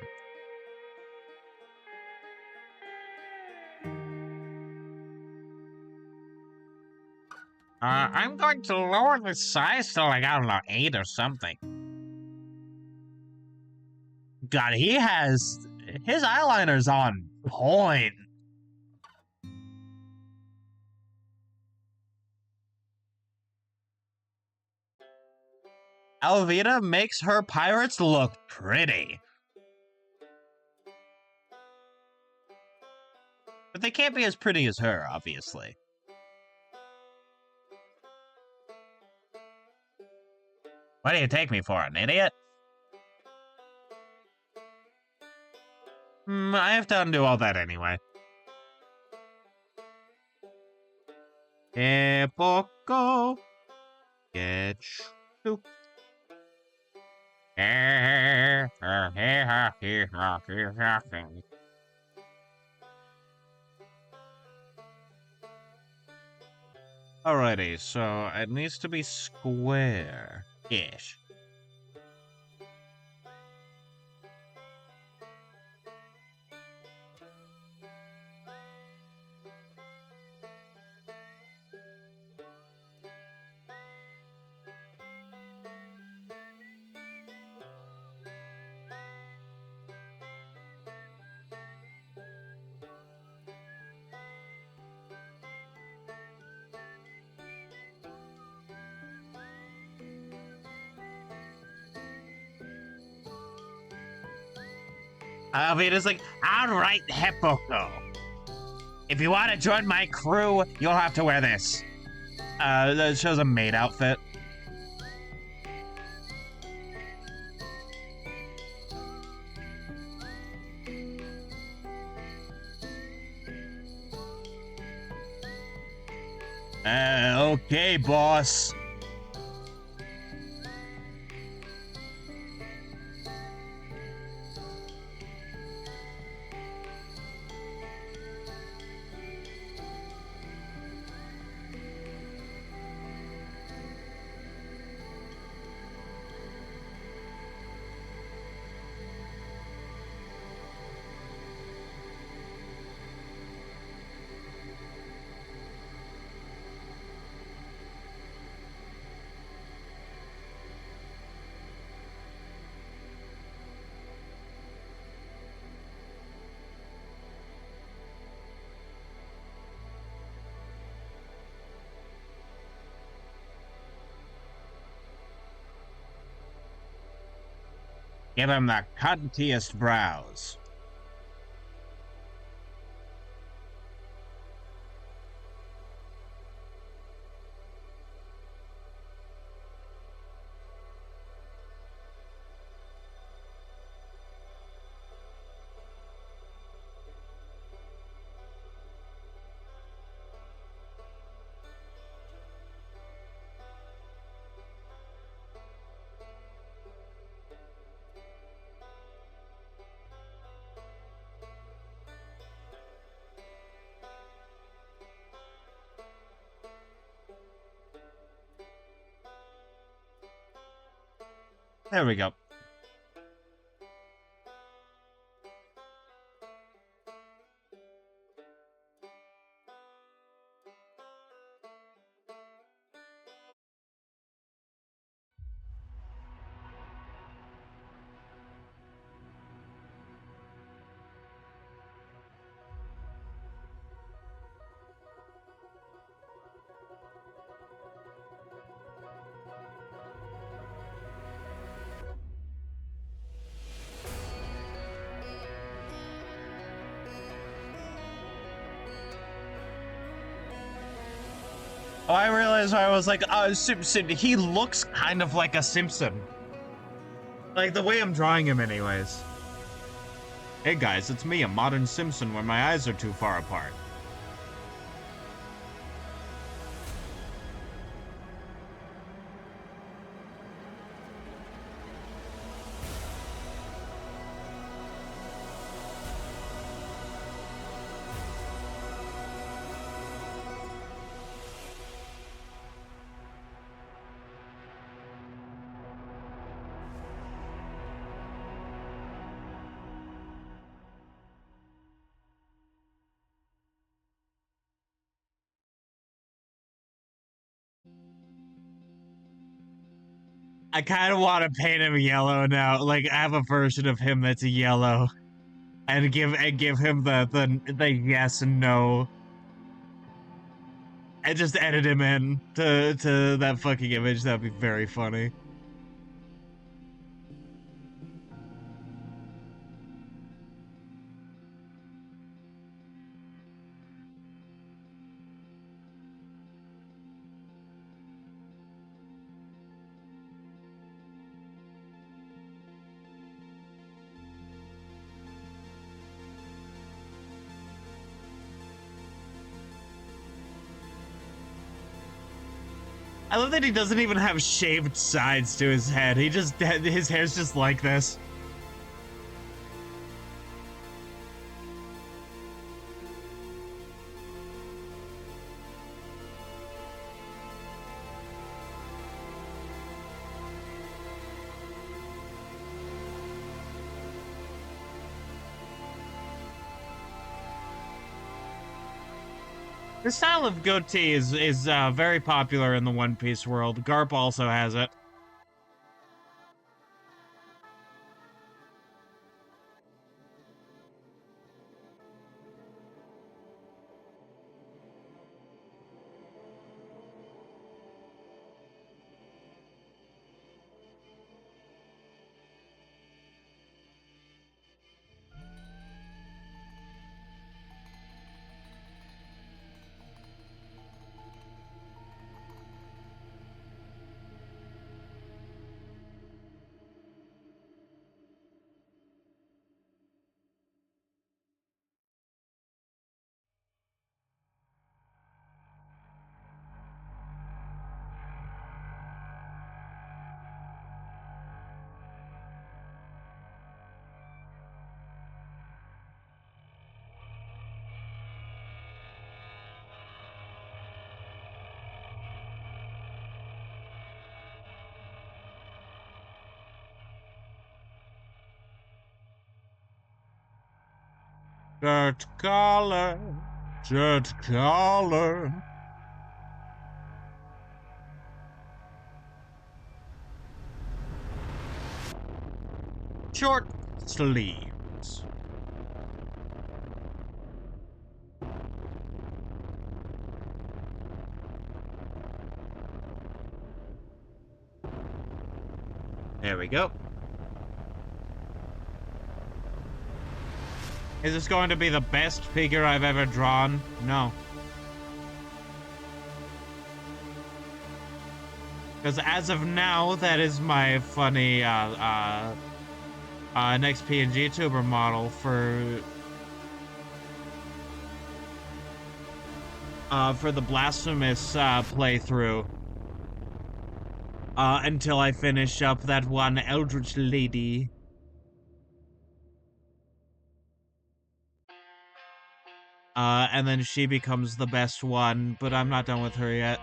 I'm going to lower the size to like, I don't know, 8 or something. God, his eyeliner's on point. Alvita makes her pirates look pretty. But they can't be as pretty as her, obviously. What do you take me for, an idiot? I have to undo all that anyway. Heppoko, get shoot. Alrighty, so it needs to be square-ish. Alvita's like, alright, Heppoko. If you want to join my crew, you'll have to wear this. That shows a maid outfit. Okay, boss. Give him the cuntiest brows. There we go. Oh, I realized I was like, Simpson, he looks kind of like a Simpson. Like, the way I'm drawing him anyways. Hey guys, it's me, a modern Simpson where my eyes are too far apart. I kind of want to paint him yellow now. Like, I have a version of him that's yellow, and give him the yes and no, and just edit him in to that fucking image. That'd be very funny. I love that he doesn't even have shaved sides to his head. His hair's just like this. This style of goatee is very popular in the One Piece world. Garp also has it. Shirt collar, shirt collar. Short sleeves. There we go. Is this going to be the best figure I've ever drawn? No. Because as of now, that is my funny next PNG tuber model for the Blasphemous playthrough. Until I finish up that one Eldritch Lady. And then she becomes the best one, but I'm not done with her yet.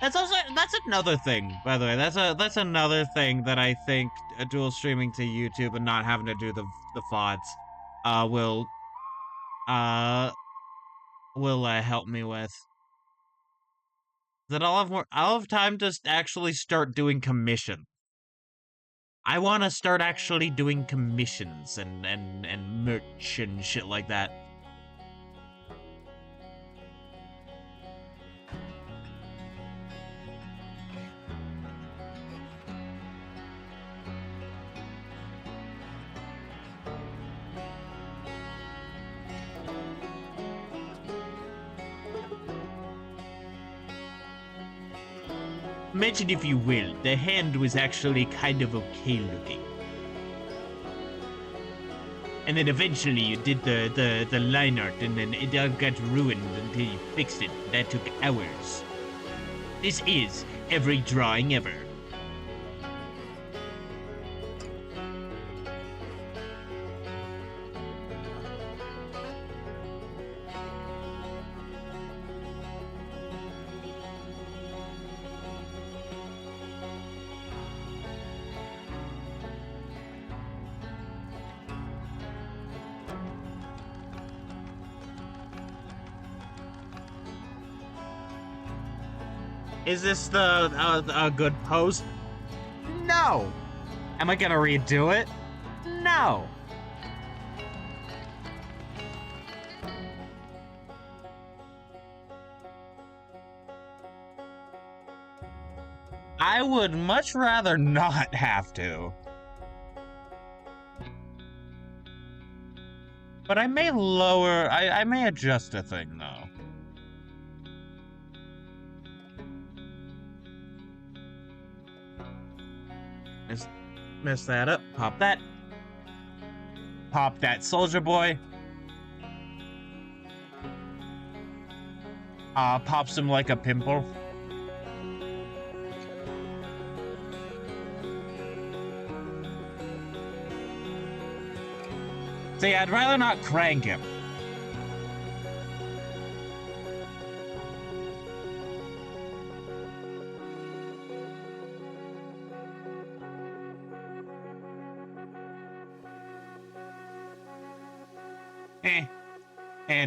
That's another thing, by the way. That's another thing that I think dual streaming to YouTube and not having to do the VODs will help me with. That I'll have time to actually start doing commission. I want to start actually doing commissions and merch and shit like that. Mention if you will, the hand was actually kind of okay looking. And then eventually you did the line art and then it all got ruined until you fixed it. That took hours. This is every drawing ever. Is this the a good pose? No. Am I gonna redo it? No. I would much rather not have to. But I may lower, I may adjust a thing though. Mess that up. Pop that. Pop that, soldier boy. Pops him like a pimple. See, I'd rather not crank him.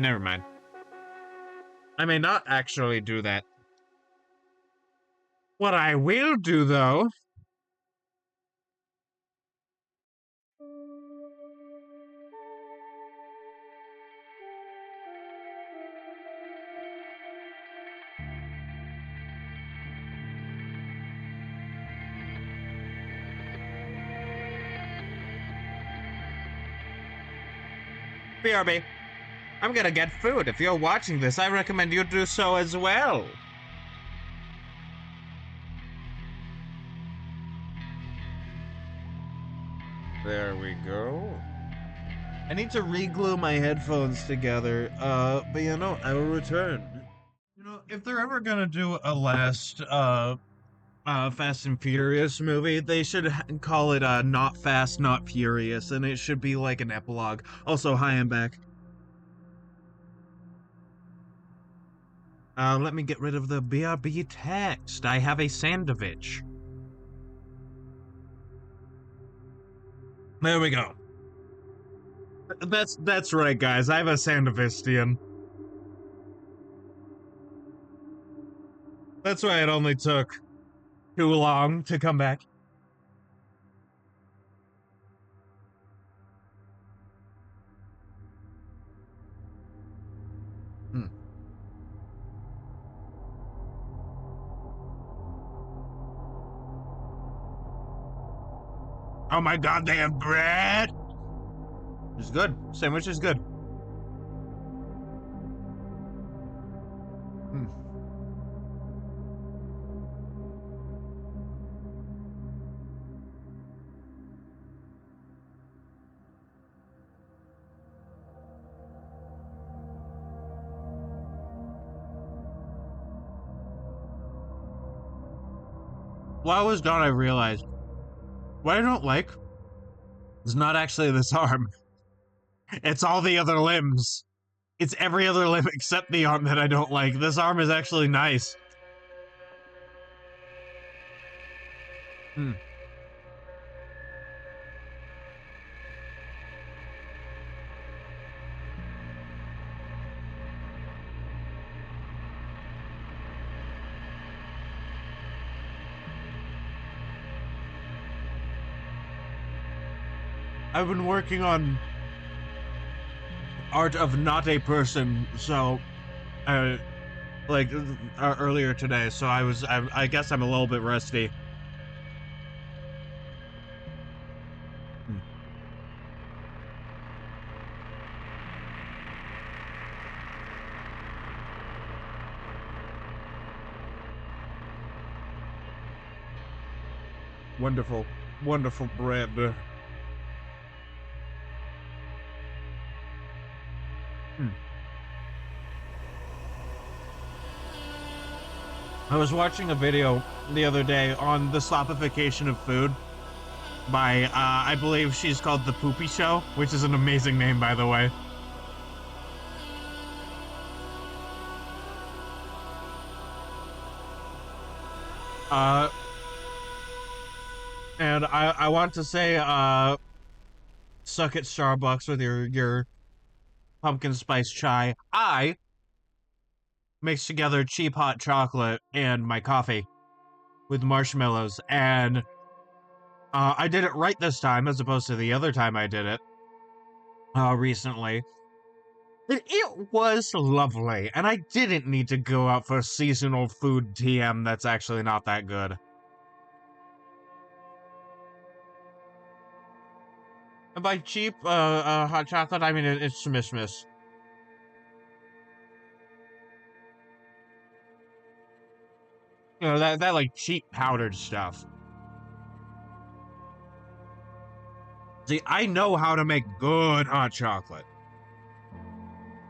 Never mind. I may not actually do that. What I will do, though... BRB, I'm gonna get food. If you're watching this, I recommend you do so as well. There we go. I need to re-glue my headphones together, but you know, I will return. You know, if they're ever gonna do a last, Fast and Furious movie, they should call it, Not Fast, Not Furious, and it should be like an epilogue. Also, hi, I'm back. Let me get rid of the BRB text. I have a sandwich. There we go. That's right, guys. I have a Sandovistian. That's why it only took too long to come back. Oh my god, they have bread! It's good. Sandwich is good. While I was done, I realized what I don't like is not actually this arm. It's all the other limbs. It's every other limb except the arm that I don't like. This arm is actually nice. I've been working on art of not a person, so earlier today, so I guess I'm a little bit rusty. Wonderful, wonderful bread. I was watching a video the other day on the slopification of food by, I believe she's called The Poopy Show, which is an amazing name, by the way. And I want to say, suck at Starbucks with your pumpkin spice chai. I mixed together cheap hot chocolate and my coffee with marshmallows, and I did it right this time as opposed to the other time I did it recently. It was lovely, and I didn't need to go out for seasonal food TM that's actually not that good. And by cheap hot chocolate, I mean it's Smishmish. You know, that like cheap powdered stuff. See, I know how to make good hot chocolate.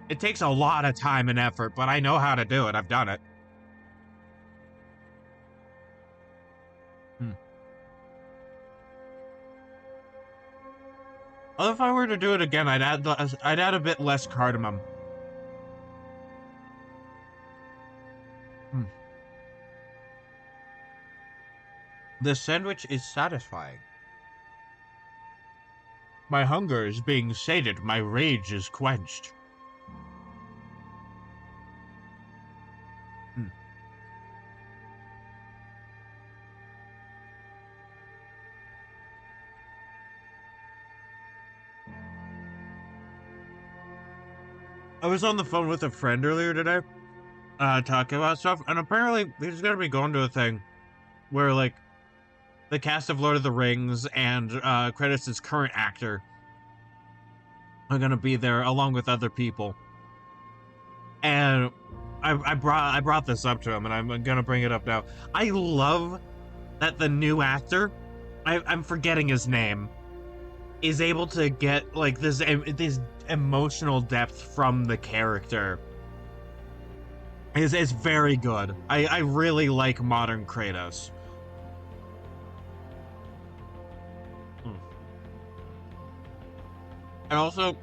It takes a lot of time and effort, but I know how to do it. I've done it. Well, if I were to do it again, I'd add a bit less cardamom. This sandwich is satisfying. My hunger is being sated. My rage is quenched. I was on the phone with a friend earlier today, talking about stuff, and apparently he's gonna be going to a thing where, like, the cast of Lord of the Rings and credits his current actor are gonna be there along with other people. And I brought this up to him, and I'm gonna bring it up now. I love that the new actor, I'm forgetting his name, is able to get like this emotional depth from the character. Is very good. I really like modern Kratos. And also,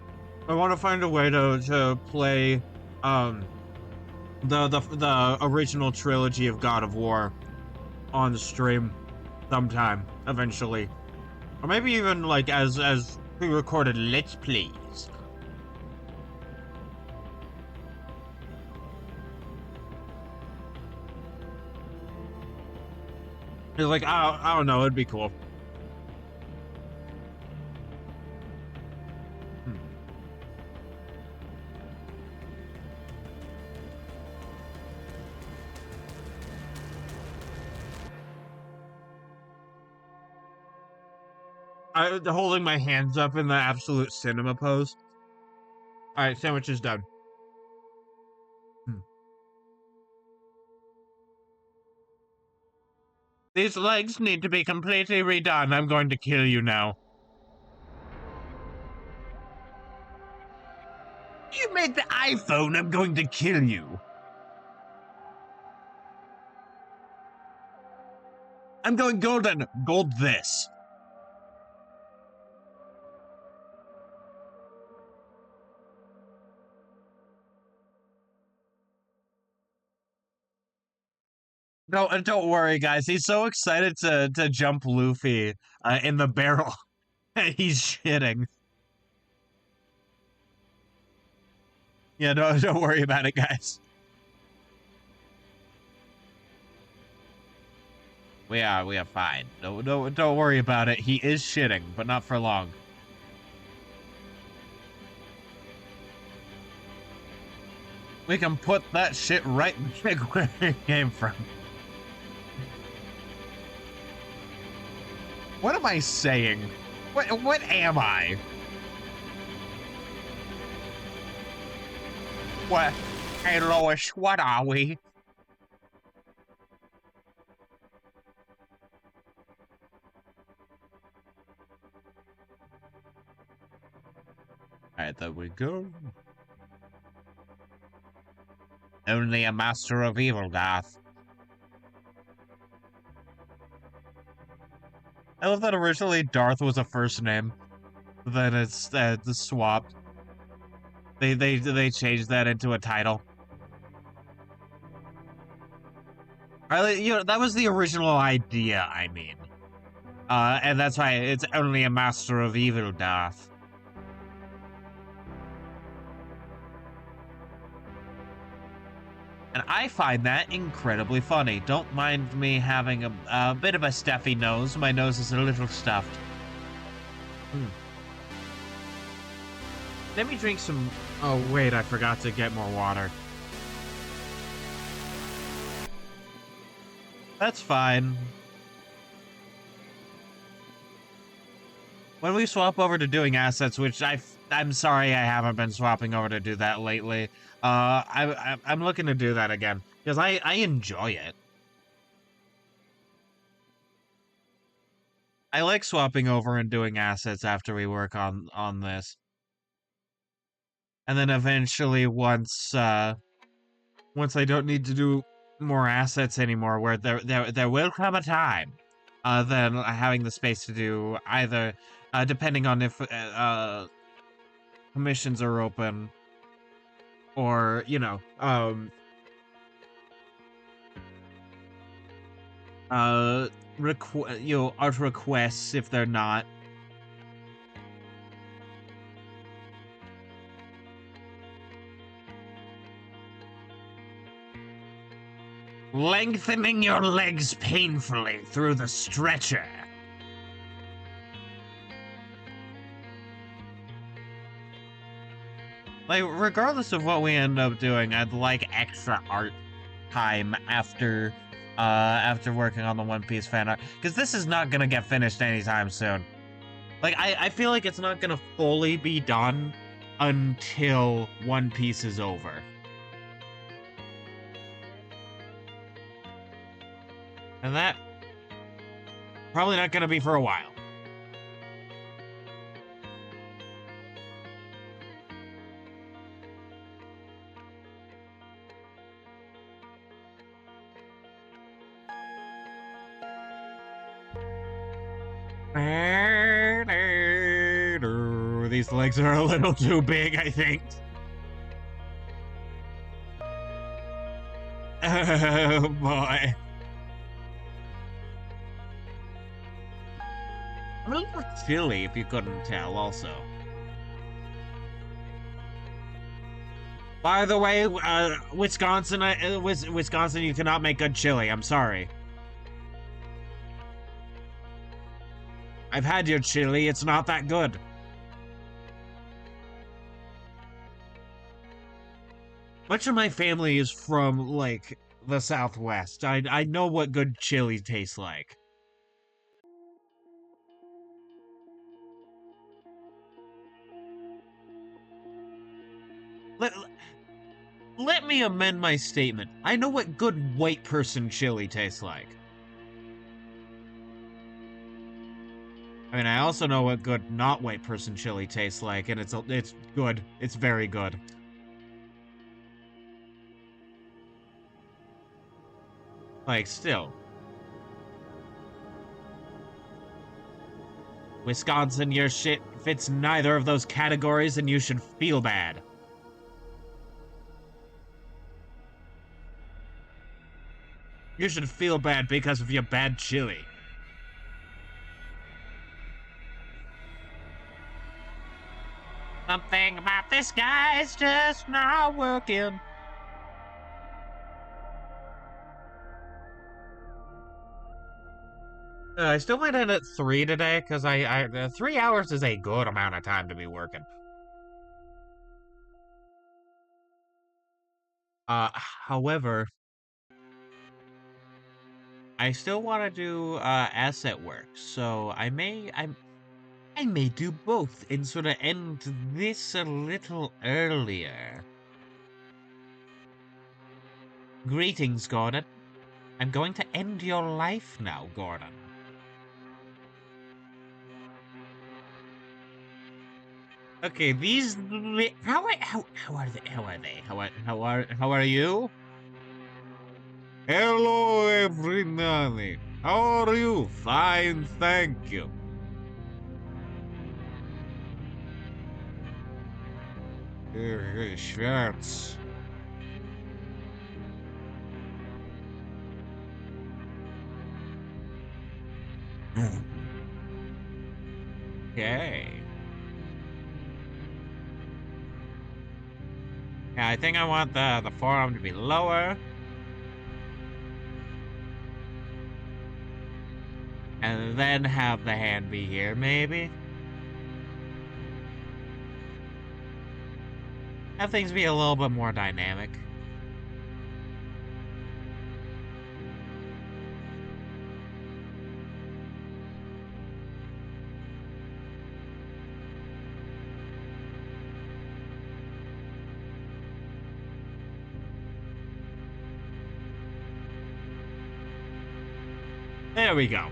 I want to find a way to play the original trilogy of God of War on the stream sometime eventually, or maybe even like as pre-recorded let's plays. It's like I don't know, it'd be cool. Holding my hands up in the absolute cinema pose. All right, sandwich is done. These legs need to be completely redone. I'm going to kill you now. You made the iPhone. I'm going to kill you. I'm going golden. Gold this. Don't worry, guys. He's so excited to jump Luffy in the barrel. He's shitting. Yeah, don't worry about it, guys. We are fine. Don't worry about it. He is shitting, but not for long. We can put that shit right back where it came from. What am I saying? What am I? What? Hey, Lois, what are we? Alright, there we go. Only a master of evil doth. I love that originally Darth was a first name. Then it's swapped. They changed that into a title. That was the original idea, I mean. And that's why it's only a master of evil doth. And I find that incredibly funny. Don't mind me having a bit of a stuffy nose. My nose is a little stuffed. Let me drink some... Oh, wait, I forgot to get more water. That's fine. When we swap over to doing assets, which I'm sorry I haven't been swapping over to do that lately, I'm looking to do that again, because I enjoy it. I like swapping over and doing assets after we work on this. And then eventually once I don't need to do more assets anymore, where there will come a time, then having the space to do either, depending on if commissions are open, or art requests if they're not. Lengthening your legs painfully through the stretcher. Like, regardless of what we end up doing, I'd like extra art time after working on the One Piece fan art, because this is not gonna get finished anytime soon. Like, I feel like it's not gonna fully be done until One Piece is over. And that probably not gonna be for a while. These legs are a little too big, I think. Oh boy. I'm a little chilly, if you couldn't tell, also. By the way, Wisconsin, you cannot make good chili. I'm sorry. I've had your chili. It's not that good. Much of my family is from, like, the Southwest. I know what good chili tastes like. Let me amend my statement. I know what good white person chili tastes like. I mean, I also know what good not white person chili tastes like, and it's good. It's very good. Like, still. Wisconsin, your shit fits neither of those categories, and you should feel bad. You should feel bad because of your bad chili. Something about this guy's just not working. I still might end at 3 today, because 3 hours is a good amount of time to be working. However, I still want to do asset work, so I may do both and sort of end this a little earlier. Greetings, Gordon. I'm going to end your life now, Gordon. Okay, these how are they? How are you? Hello, everybody. How are you? Fine, thank you. Schwartz. Okay. Yeah, I think I want the forearm to be lower. And then have the hand be here, maybe? Have things be a little bit more dynamic. There we go.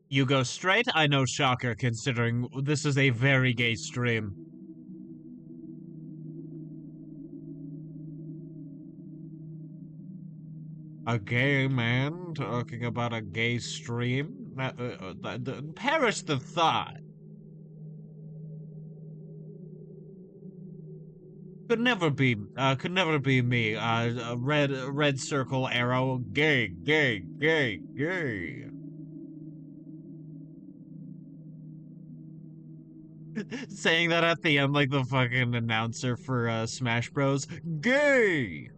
You go straight? I know, shocker, considering this is a very gay stream. A gay man talking about a gay stream? Perish the thought. Could never be me. A red circle arrow. Gay, gay, gay, gay. Saying that at the end like the fucking announcer for Smash Bros. Gay!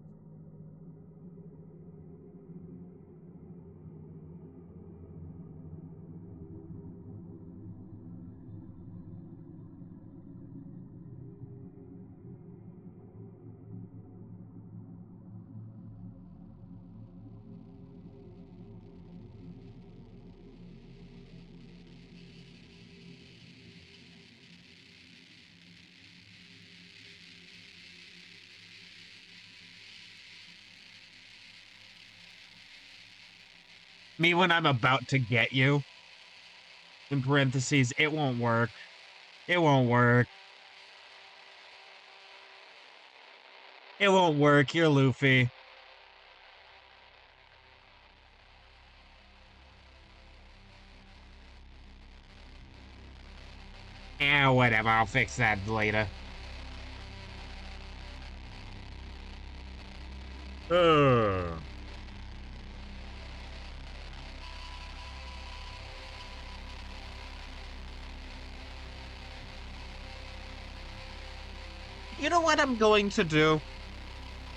Me when I'm about to get you. In parentheses, it won't work. It won't work. It won't work. You're Luffy. Yeah, whatever. I'll fix that later. Uh. You know what I'm going to do?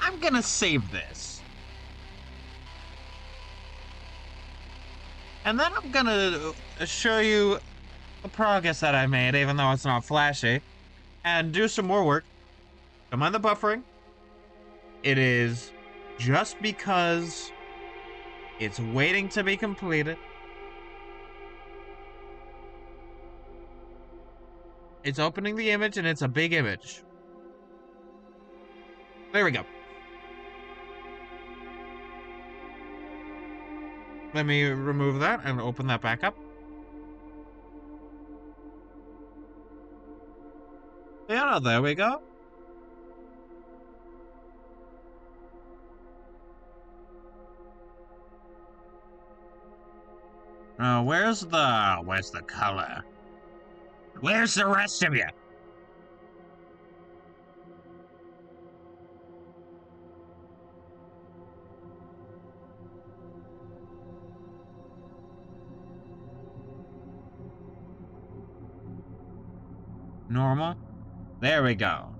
I'm gonna save this. And then I'm gonna show you the progress that I made, even though it's not flashy, and do some more work. Don't mind the buffering. It is just because it's waiting to be completed. It's opening the image, and it's a big image. There we go. Let me remove that and open that back up. Yeah, there we go. Where's the color? Where's the rest of you? Normal? There we go.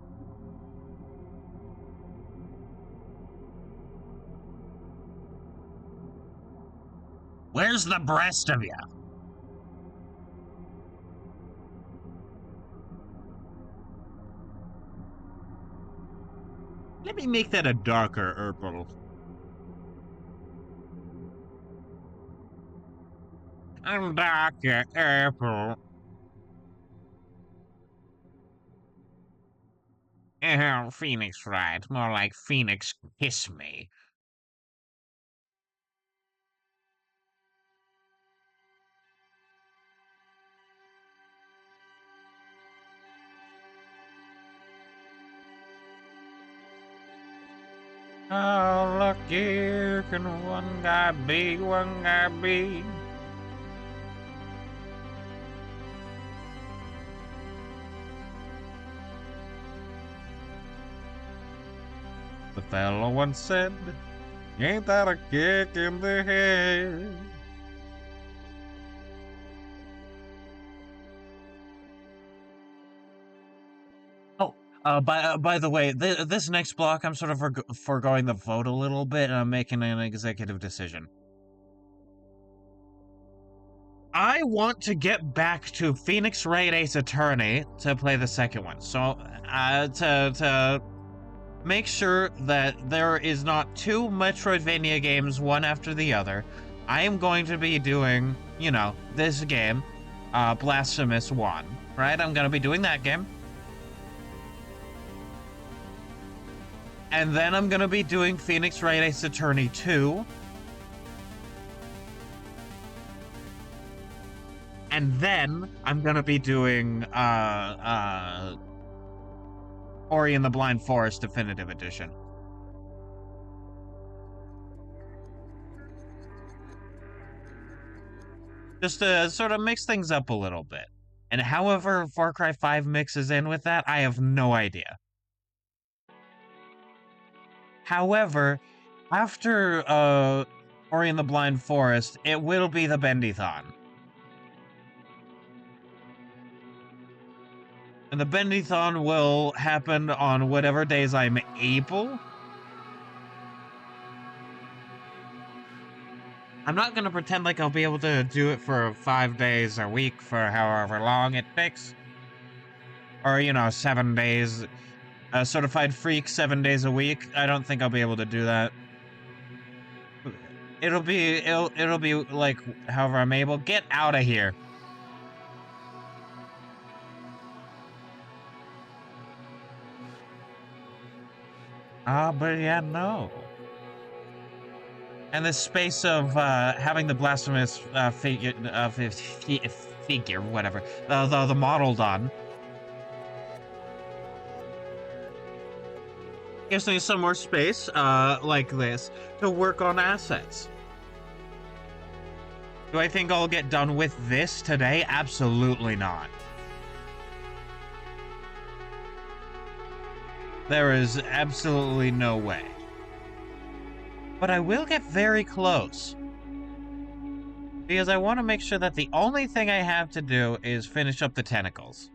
Where's the breast of you? Let me make that a darker purple. I'm darker purple. Phoenix right. More like Phoenix kiss me. How lucky can one guy be, one guy be? The fellow once said, ain't that a kick in the head? Oh, by the way, this next block, I'm sort of foregoing the vote a little bit, and I'm making an executive decision. I want to get back to Phoenix Wright Ace Attorney to play the second one. So, to make sure that there is not two Metroidvania games one after the other, I am going to be doing, you know, this game, Blasphemous 1, right? I'm going to be doing that game. And then I'm going to be doing Phoenix Wright Ace Attorney 2. And then I'm going to be doing Ori and the Blind Forest Definitive Edition. Just to sort of mix things up a little bit. And however Far Cry 5 mixes in with that, I have no idea. However, after Ori and the Blind Forest, it will be the Bendython. And the Bendython will happen on whatever days I'm able. I'm not going to pretend like I'll be able to do it for 5 days a week for however long it takes. Or, you know, 7 days. A certified freak 7 days a week. I don't think I'll be able to do that. It'll be like however I'm able. Get out of here. But yeah, no. And the space of having the blasphemous figure, whatever, the model done, gives me some more space, like this, to work on assets. Do I think I'll get done with this today? Absolutely not. There is absolutely no way. But I will get very close. Because I want to make sure that the only thing I have to do is finish up the tentacles.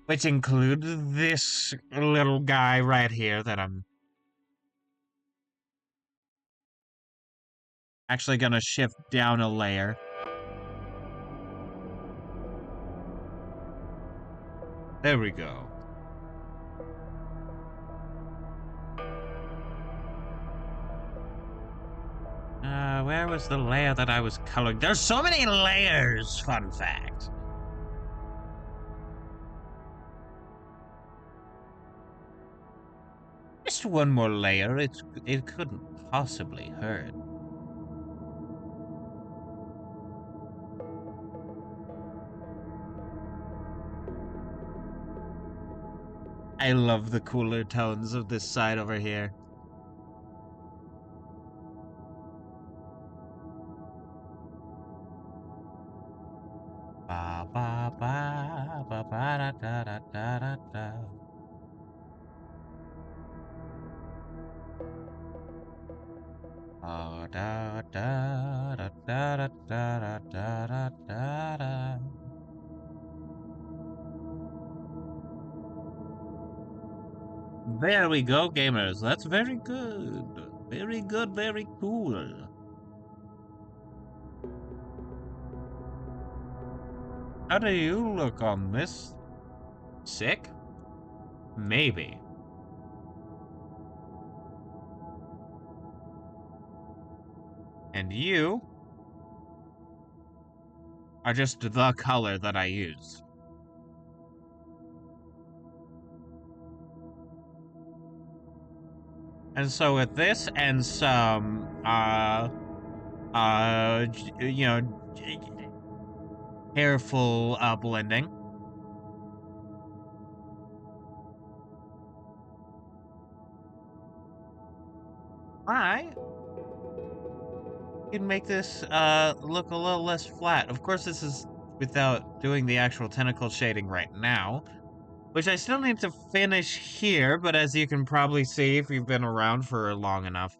Which include this little guy right here that I'm actually gonna shift down a layer. There we go. Where was the layer that I was coloring? There's so many layers, fun fact. Just one more layer, it couldn't possibly hurt. I love the cooler tones of this side over here. Ba ba ba ba ba da da da da da. Da da da da da da da da da. There we go, gamers. That's very good. Very good, very cool. How do you look on this? Sick? Maybe. And you are just the color that I use. And so with this and some, you know, careful blending, can make this look a little less flat. Of course, this is without doing the actual tentacle shading right now, which I still need to finish here, but as you can probably see if you've been around for long enough,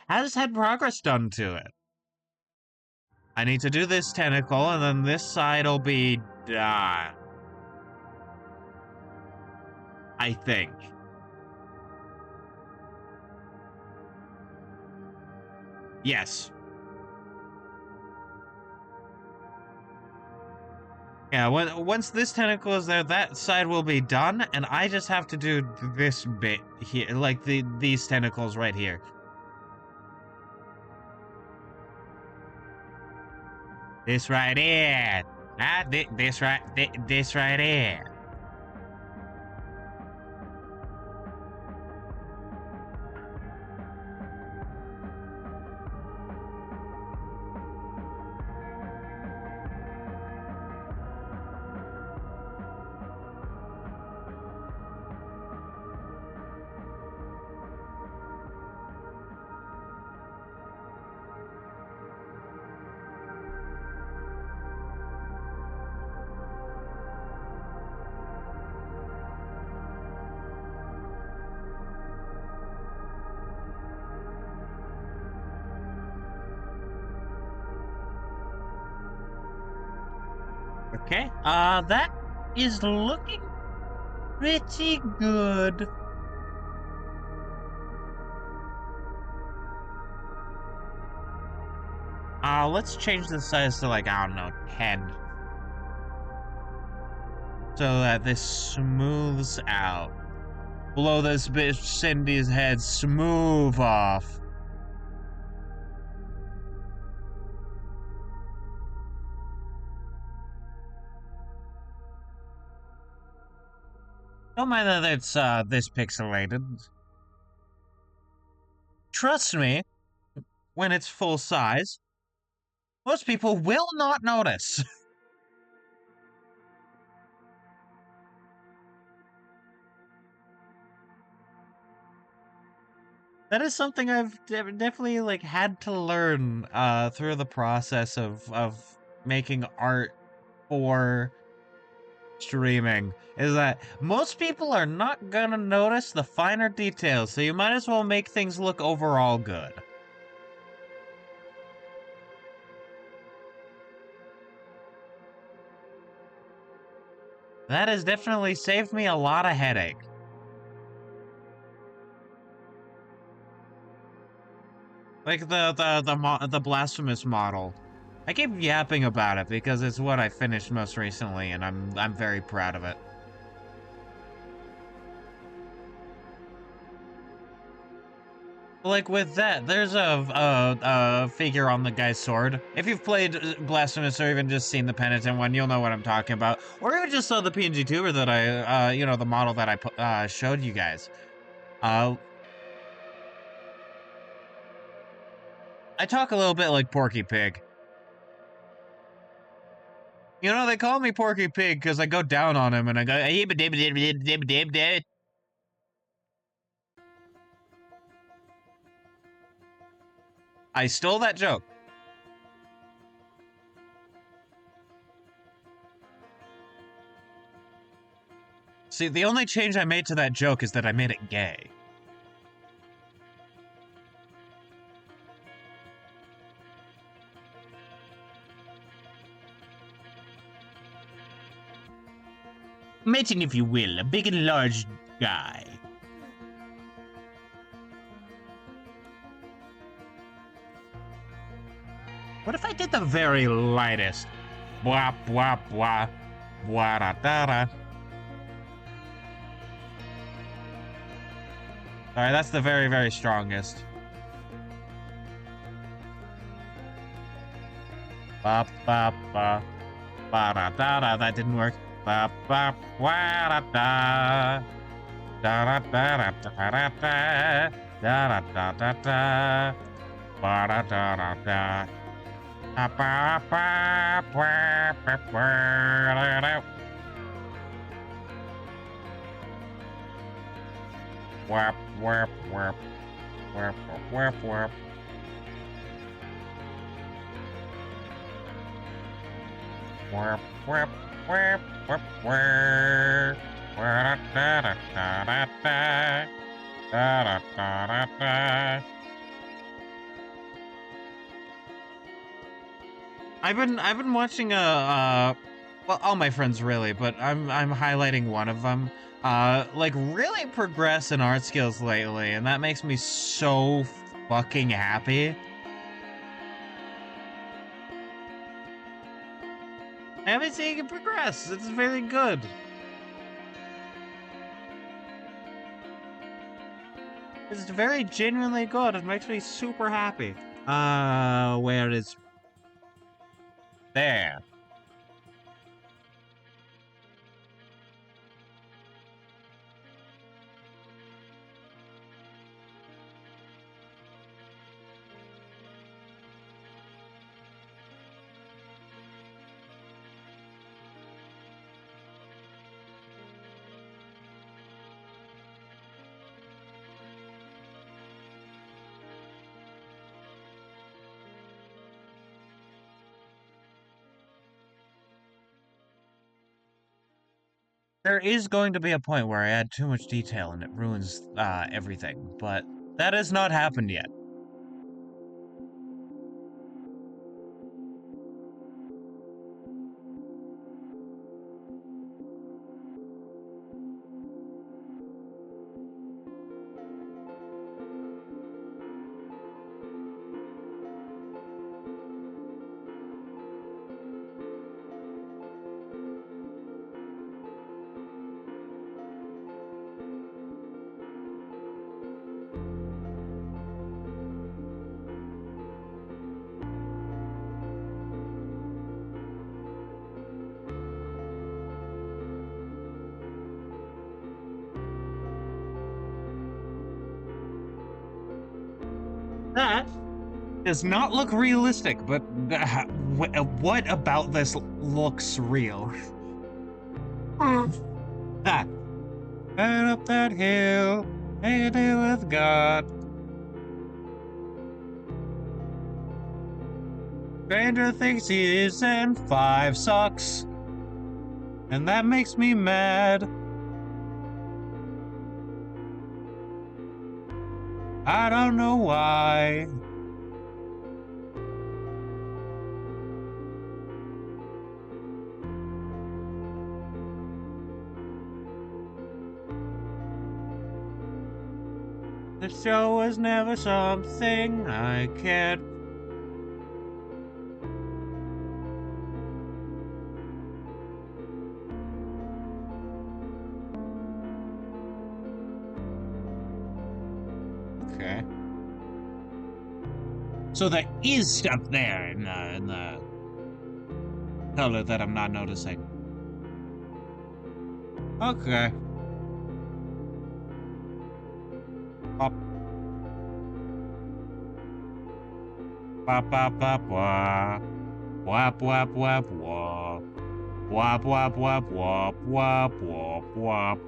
has had progress done to it. I need to do this tentacle, and then this side will be done. I think. Yes. Yeah, once this tentacle is there, that side will be done, and I just have to do this bit here, like these tentacles right here. This right here. This right here. Okay, that is looking pretty good. Let's change the size to, like, I don't know, 10. So that this smooths out. Blow this bitch Cindy's head smooth off. Don't mind that it's this pixelated. Trust me, when it's full size, most people will not notice. That is something I've definitely like had to learn through the process of making art for streaming, is that most people are not gonna notice the finer details, so you might as well make things look overall good. That has definitely saved me a lot of headache. Like the blasphemous model. I keep yapping about it because it's what I finished most recently, and I'm very proud of it. Like with that, there's a figure on the guy's sword. If you've played Blasphemous or even just seen the Penitent one, you'll know what I'm talking about. Or even just saw the PNG tuber that I, you know, the model that I showed you guys. I talk a little bit like Porky Pig. You know, they call me Porky Pig because I go down on him and I go, I stole that joke. See, the only change I made to that joke is that I made it gay. Imagine, if you will, a big and large guy. What if I did the very lightest? Blah, blah, blah, blah, da, da, da. Alright, that's the very, very strongest. Ba, ba, ba, ba, da, da, da. That didn't work. Ba, ba, wa, da, da. Da, da, da, da, da, da, da. Da, da, da, da, da. Ba, da, da, da, da. Ba, ba, ba, ba, ba, ba, da, da. Wap, wap, wap. Wap, wap, wap. I've been watching well, all my friends really, but I'm highlighting one of them. Like really progress in art skills lately, and that makes me so fucking happy. I haven't seen it progress. It's very good. It's very genuinely good. It makes me super happy. Where is there? There is going to be a point where I add too much detail and it ruins everything, but that has not happened yet. That does not look realistic, but what about this looks real? That. And up that hill, make a deal with God. Stranger thinks he is in 5 socks, and that makes me mad. I don't know why. The show was never something I cared. Okay. So there is stuff there in the color that I'm not noticing. Okay. Pop. Wap wap wap wap. Wap wap wap wap. Wap wap wap wap wap wap wap.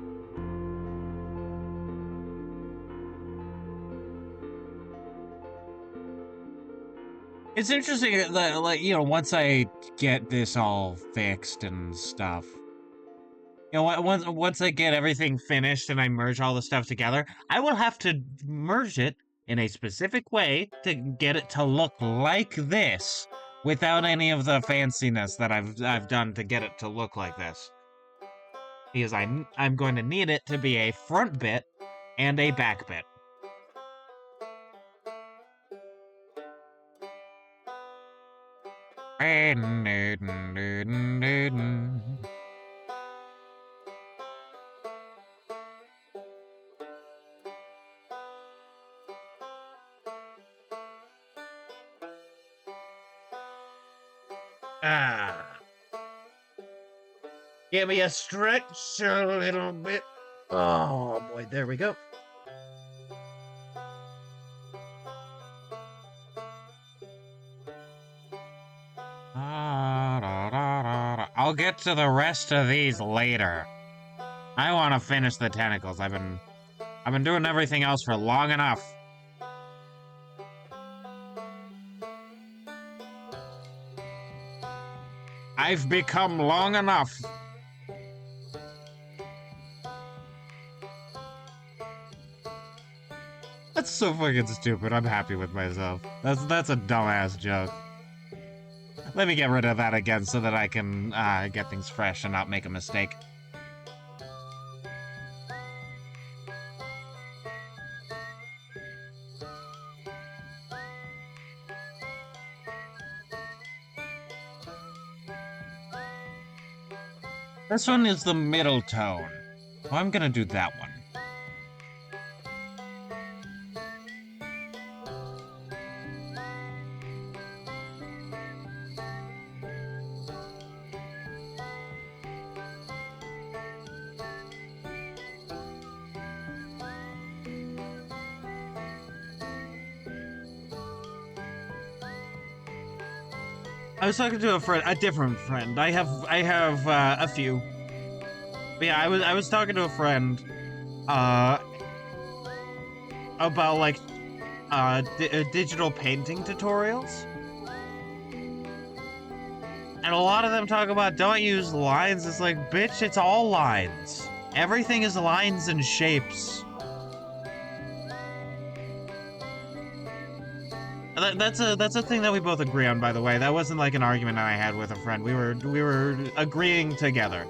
It's interesting that, like, you know, once I get this all fixed and stuff, you know, once I get everything finished and I merge all the stuff together, I will have to merge it in a specific way to get it to look like this, without any of the fanciness that I've done to get it to look like this. Because I'm going to need it to be a front bit and a back bit. Ah. Give me a stretch a little bit. Oh boy, there we go. I'll get to the rest of these later. I want to finish the tentacles. I've been doing everything else for long enough. I've become long enough. That's so fucking stupid. I'm happy with myself. That's a dumbass joke. Let me get rid of that again so that I can get things fresh and not make a mistake. This one is the middle tone. So I'm gonna do that one. I was talking to a different friend. I have a few. But yeah, I was talking to a friend, about like, digital painting tutorials. And a lot of them talk about don't use lines. It's like, bitch, it's all lines. Everything is lines and shapes. That's a thing that we both agree on, by the way. That wasn't like an argument I had with a friend. We were agreeing together.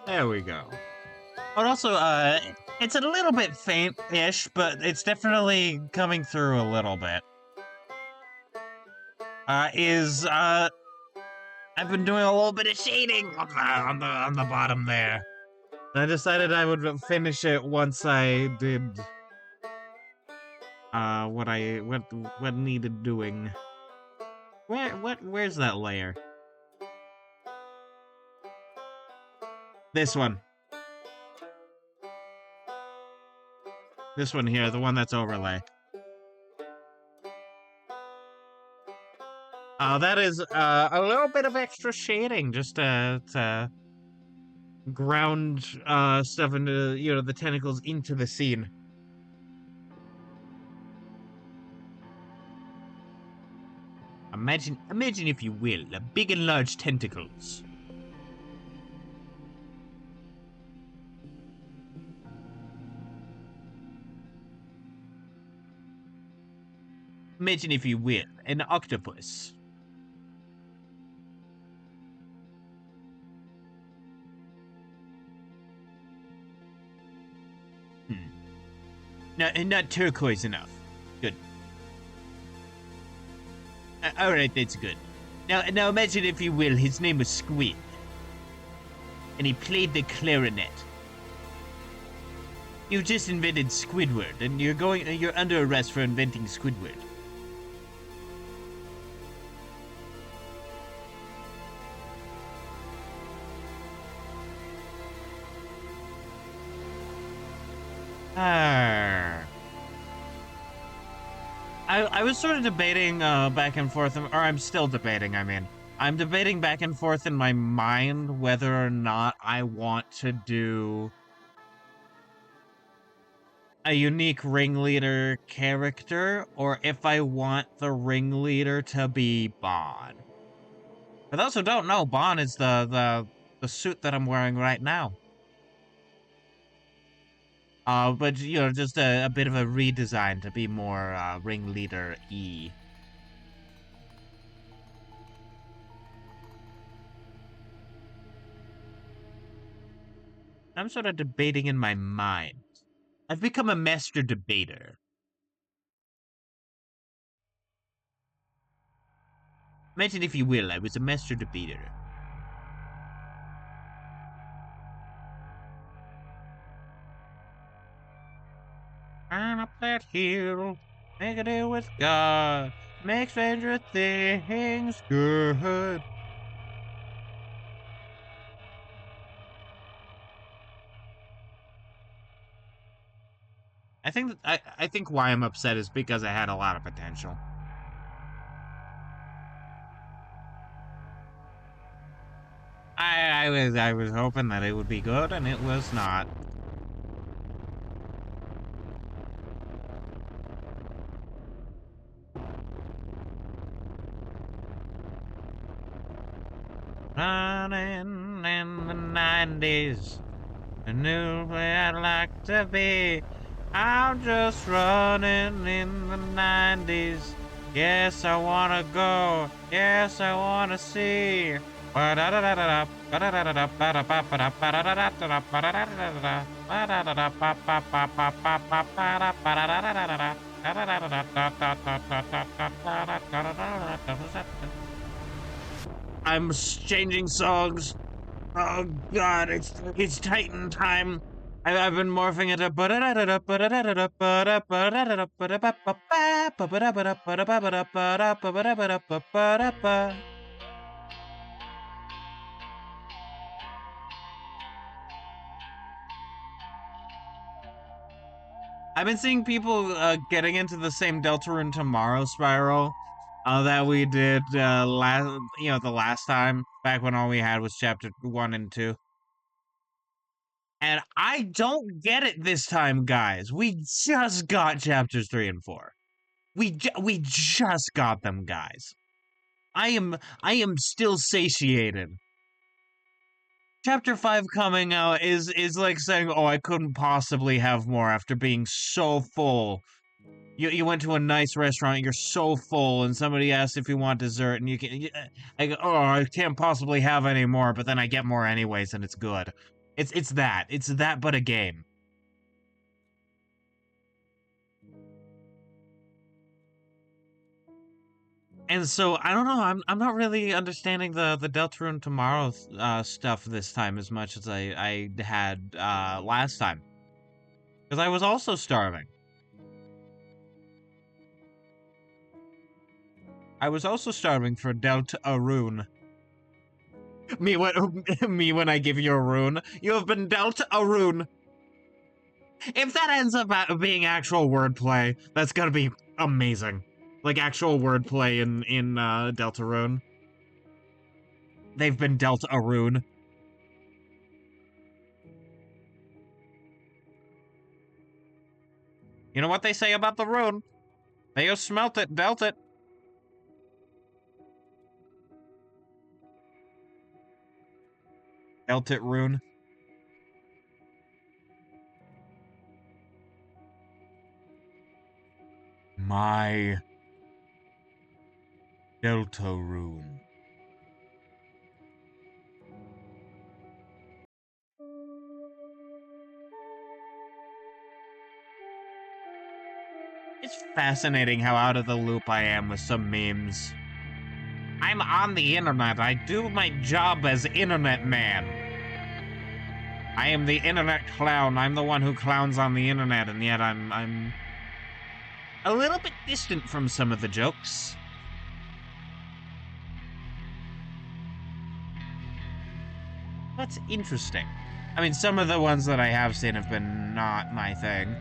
There we go. But also, it's a little bit faint-ish, but it's definitely coming through a little bit. I've been doing a little bit of shading on the bottom there. I decided I would finish it once I did what needed doing. Where's that layer? This one. This one here, the one that's overlay. That is a little bit of extra shading just to ground stuff into, you know, the tentacles into the scene. Imagine if you will, big and large tentacles. Imagine if you will, an octopus. No, not turquoise enough. Good. Alright, that's good. Now imagine if you will, his name was Squid. And he played the clarinet. You just invented Squidward, and you're under arrest for inventing Squidward. I was sort of debating back and forth, or I'm still debating, I mean. I'm debating back and forth in my mind whether or not I want to do a unique ringleader character, or if I want the ringleader to be Bon. For those who don't know, Bon is the suit that I'm wearing right now. But, you know, just a bit of a redesign to be more, ringleader-y. I'm sort of debating in my mind. I've become a master debater. Imagine if you will, I was a master debater. Climb up that hill, make a deal with God, make stranger things good. I think why I'm upset is because it had a lot of potential. I was hoping that it would be good, and it was not. Running in the 90s, a new way I'd like to be. I'm just running in the 90s. Yes, I wanna go. Yes, I wanna see. I'm changing songs. Oh God, it's Titan time. I've been morphing it up. I've been seeing people getting into the same Deltarune Tomorrow spiral that we did the last time back when all we had was chapter 1 and 2. And I don't get it this time, guys. We just got chapters 3 and 4. We just got them, guys. I am still satiated. Chapter 5 coming out is like saying, "Oh, I couldn't possibly have more after being so full." You went to a nice restaurant, you're so full, and somebody asks if you want dessert, and I go, "Oh, I can't possibly have any more," but then I get more anyways, and it's good. It's that, but a game. And so I don't know. I'm not really understanding the Deltarune Tomorrow stuff this time as much as I had last time, because I was also starving. I was also starving for Deltarune. Me when me when I give you a rune. You have been dealt a rune. If that ends up being actual wordplay, that's gonna be amazing. Like actual wordplay in Deltarune. They've been dealt a rune. You know what they say about the rune? They just smelt it, dealt it. Dealt it rune. My Deltarune. It's fascinating how out of the loop I am with some memes. I'm on the internet. I do my job as internet man. I am the internet clown. I'm the one who clowns on the internet, and yet I'm a little bit distant from some of the jokes. That's interesting. I mean, some of the ones that I have seen have been not my thing.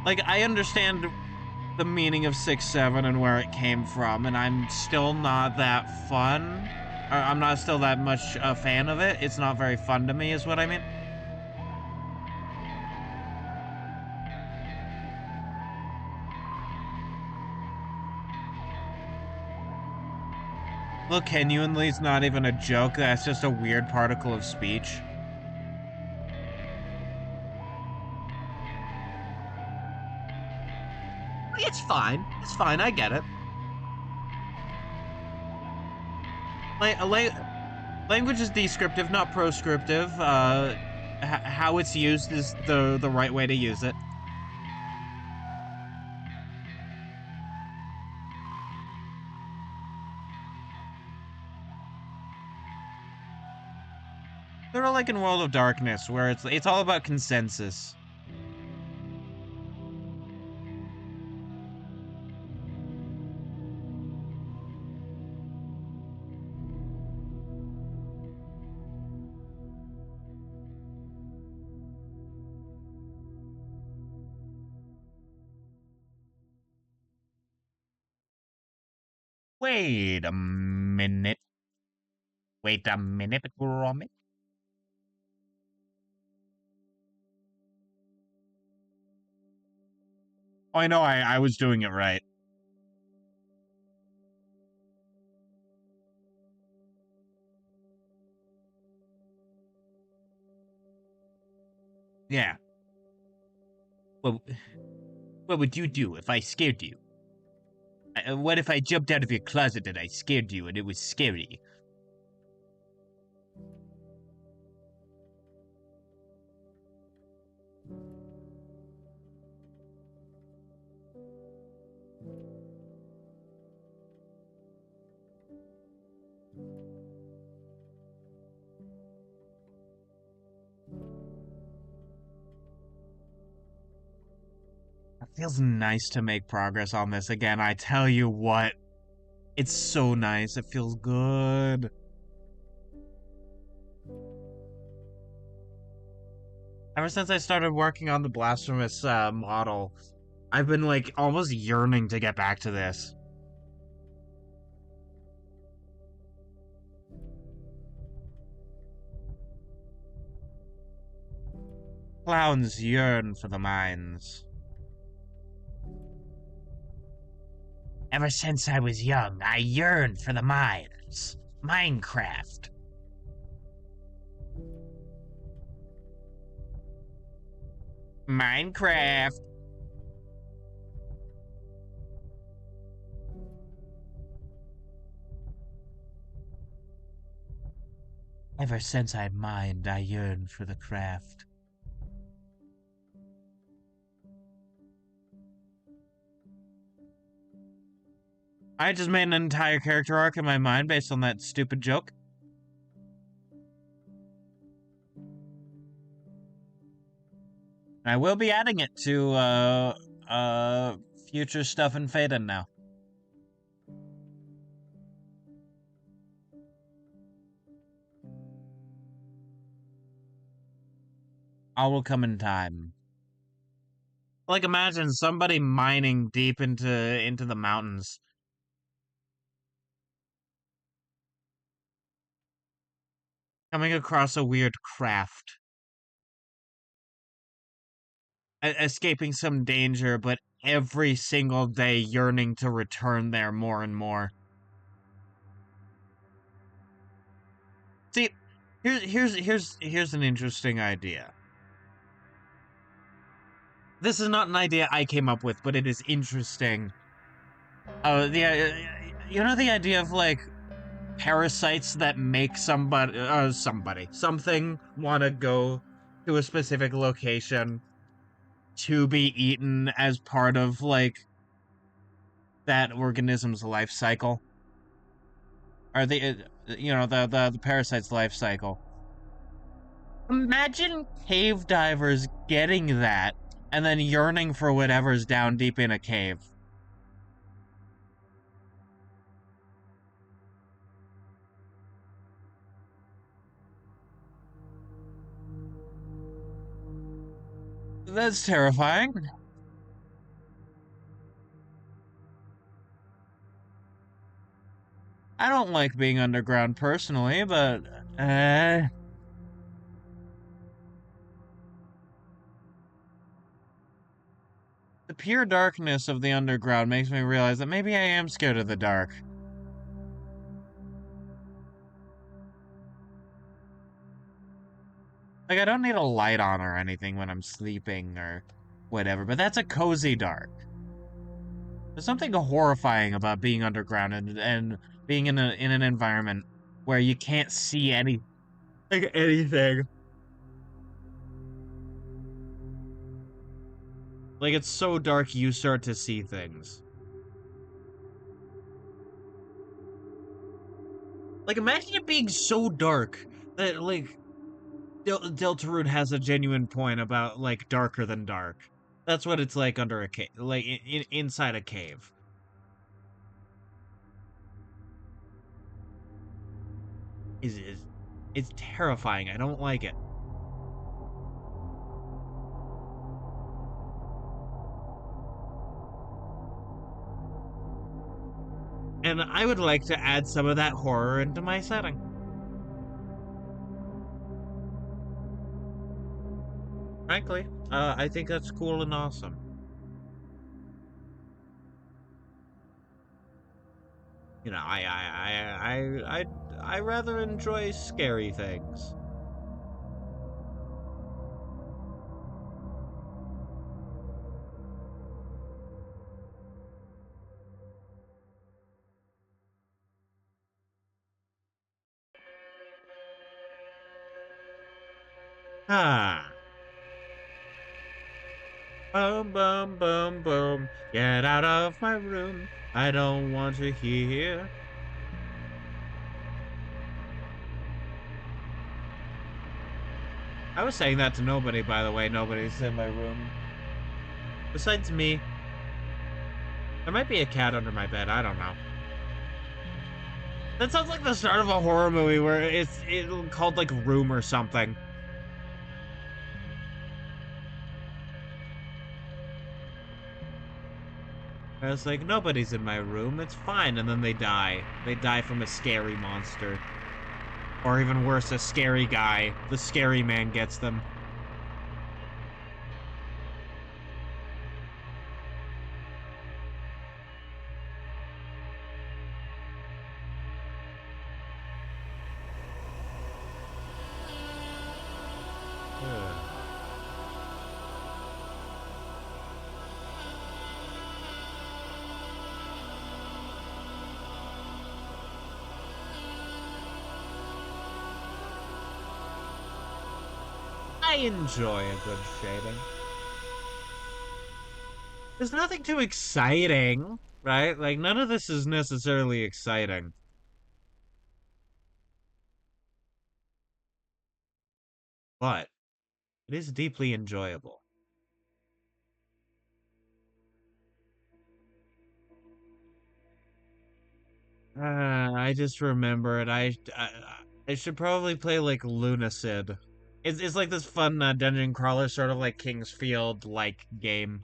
Like, I understand the meaning of 6-7 and where it came from, and I'm still not that fun. Or I'm not still that much a fan of it. It's not very fun to me, is what I mean. Look, genuinely, it's not even a joke. That's just a weird particle of speech. It's fine. It's fine. I get it. Language is descriptive, not proscriptive. How it's used is the right way to use it. Sort of like in World of Darkness, where it's all about consensus. Wait a minute. Wait a minute, Gromit. Oh, I know I was doing it right. Yeah. Well, what would you do if I scared you? What if I jumped out of your closet and I scared you and it was scary? It feels nice to make progress on this again. I tell you what, it's so nice. It feels good. Ever since I started working on the blasphemous model, I've been like almost yearning to get back to this. Clowns yearn for the mines. Ever since I was young, I yearned for the mines. Minecraft. Minecraft. Ever since I mined, I yearned for the craft. I just made an entire character arc in my mind based on that stupid joke. I will be adding it to future stuff in Faden now. All will come in time. Like imagine somebody mining deep into the mountains. Coming across a weird craft. Escaping some danger, but every single day yearning to return there more and more. See, here's an interesting idea. This is not an idea I came up with, but it is interesting. You know the idea of like parasites that make something want to go to a specific location to be eaten as part of like that organism's life cycle, or the parasite's life cycle. Imagine cave divers getting that and then yearning for whatever's down deep in a cave. That's terrifying. I don't like being underground personally, but the pure darkness of the underground makes me realize that maybe I am scared of the dark. Like, I don't need a light on or anything when I'm sleeping or whatever, but that's a cozy dark. There's something horrifying about being underground and being in an environment where you can't see anything. Like, it's so dark you start to see things. Like, imagine it being so dark that, like, Deltarune has a genuine point about, like, darker than dark. That's what it's like under a cave, like, inside a cave. It's terrifying. I don't like it. And I would like to add some of that horror into my setting. Frankly, I think that's cool and awesome. You know, I rather enjoy scary things. Ah. Boom, boom, boom, boom. Get out of my room. I don't want to hear. I was saying that to nobody, by the way. Nobody's in my room. Besides me. There might be a cat under my bed. I don't know. That sounds like the start of a horror movie where it's called like Room or something. I was like, nobody's in my room. It's fine. And then they die. They die from a scary monster. Or even worse, a scary guy. The scary man gets them. I enjoy a good shading. There's nothing too exciting, right? Like, none of this is necessarily exciting. But it is deeply enjoyable. I just remembered. I should probably play like Lunacid. It's like this fun dungeon crawler, sort of like King's Field like game.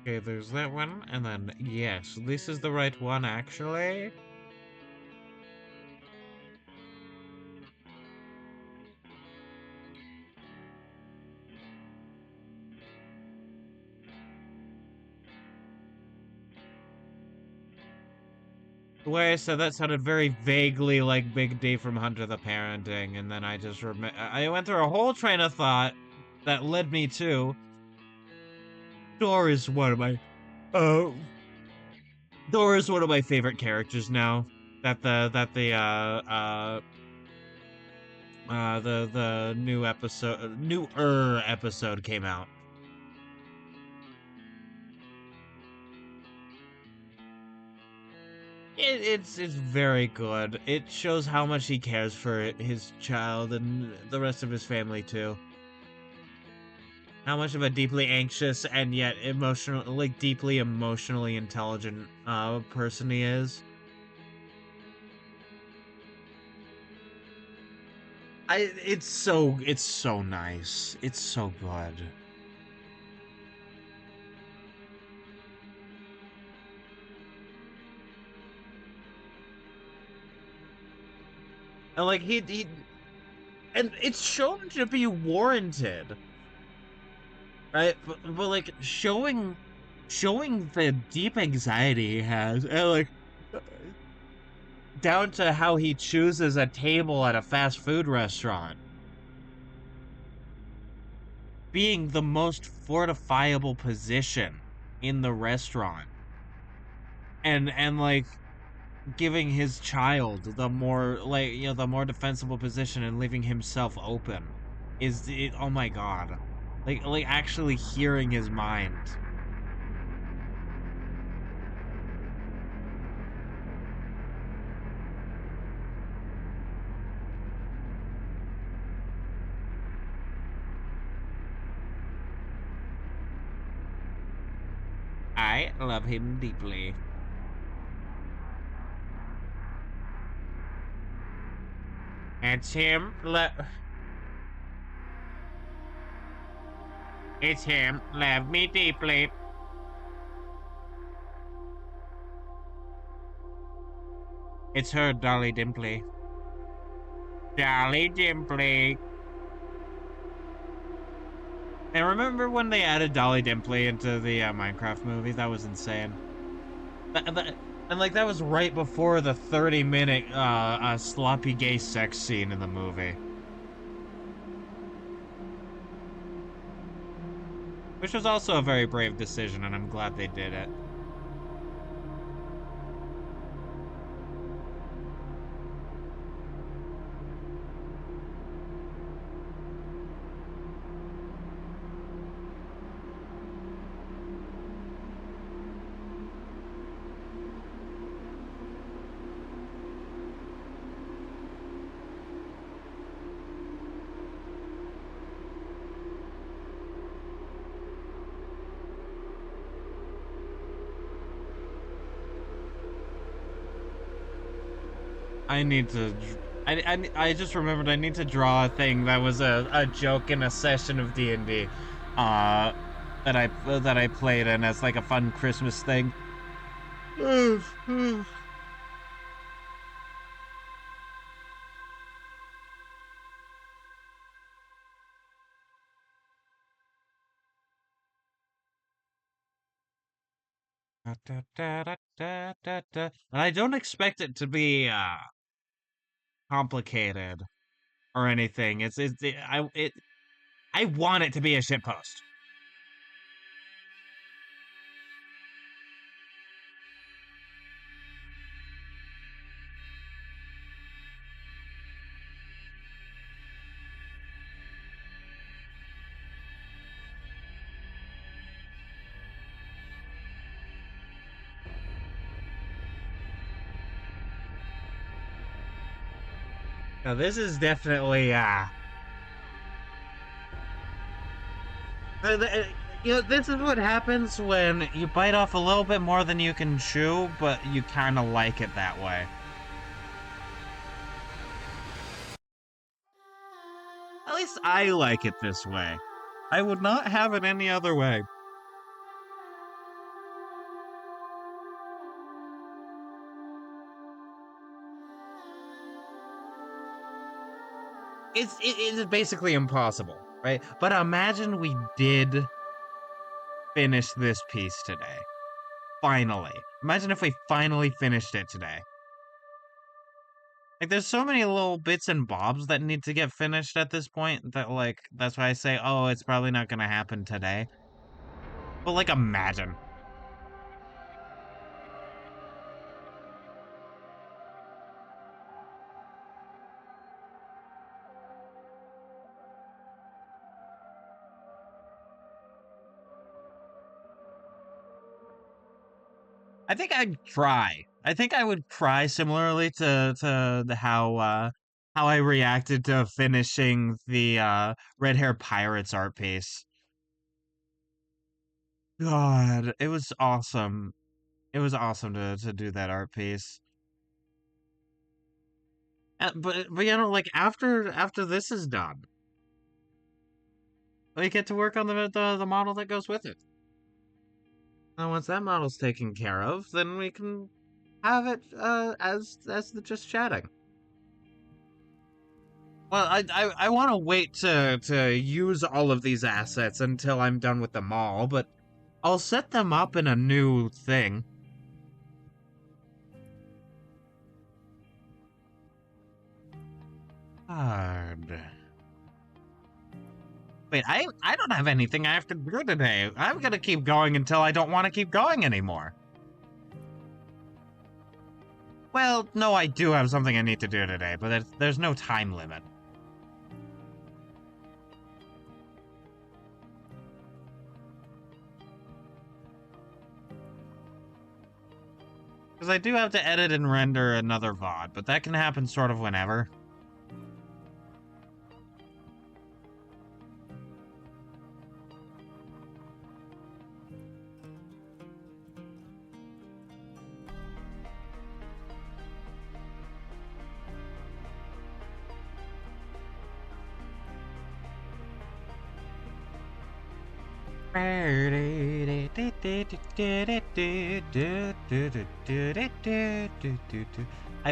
Okay, there's that one, and then yes, this is the right one actually. The way I said that sounded very vaguely like Big D from Hunter the Parenting, and then I just I went through a whole train of thought that led me to Dor is one of my Dor is one of my favorite characters now that the newer episode came out. It's very good. It shows how much he cares for his child and the rest of his family too. How much of a deeply anxious and yet deeply emotionally intelligent person he is. It's so nice. It's so good. And like he and it's shown to be warranted. Right? But like showing the deep anxiety he has, and like down to how he chooses a table at a fast food restaurant being the most fortifiable position in the restaurant, and like giving his child the more the more defensible position and leaving himself open is it. Oh my god, like actually hearing his mind. I love him deeply. It's him. It's him. Love me deeply. It's her, Dolly Dimply. Dolly Dimply. And remember when they added Dolly Dimply into the Minecraft movie? That was insane. And like that was right before the 30-minute sloppy gay sex scene in the movie. Which was also a very brave decision, and I'm glad they did it. I need to. I just remembered I need to draw a thing that was a joke in a session of D&D, uh, that I played in as like a fun Christmas thing. And I don't expect it to be complicated or anything. I want it to be a shitpost. Now this is definitely you know, this is what happens when you bite off a little bit more than you can chew, but you kind of like it that way. At least I like it this way. I would not have it any other way. It is basically impossible, right? But imagine we did finish this piece today. Finally. Imagine if we finally finished it today. Like, there's so many little bits and bobs that need to get finished at this point that, like, that's why I say, oh, it's probably not gonna happen today. But, like, imagine. I think I'd cry. I think I would cry similarly to how I reacted to finishing the Red Hair Pirates art piece. God, it was awesome. It was awesome to do that art piece. But you know, like after this is done, we get to work on the model that goes with it. And once that model's taken care of, then we can have it as the just chatting. Well, I want to wait to use all of these assets until I'm done with them all, but I'll set them up in a new thing. Hard. Wait, I don't have anything I have to do today. I'm gonna keep going until I don't want to keep going anymore. Well, no, I do have something I need to do today, but there's no time limit. Because I do have to edit and render another VOD, but that can happen sort of whenever. I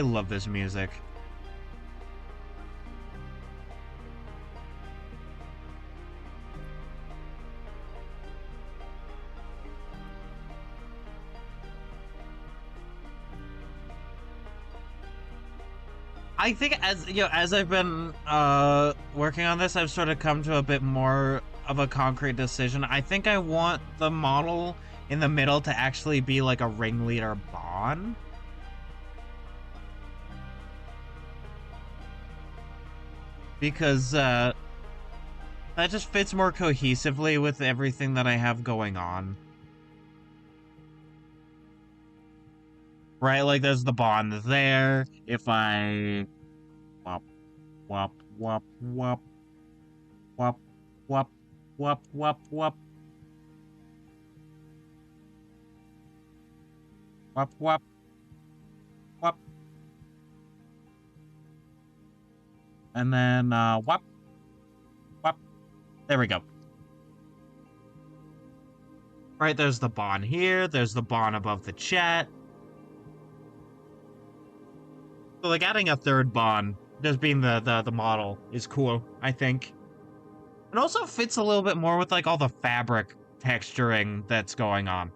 love this music. I think as I've been working on this, I've sort of come to a bit more of a concrete decision. I think I want the model in the middle to actually be like a ringleader Bon. Because that just fits more cohesively with everything that I have going on. Right, like there's the Bond there. If I wop wop wop wop wop wop wop wop wop wop wop wop, and then wop wop. There we go. Right, there's the Bond here. There's the Bond above the chat. So like adding a third Bond, just being the model, is cool, I think. It also fits a little bit more with like all the fabric texturing that's going on.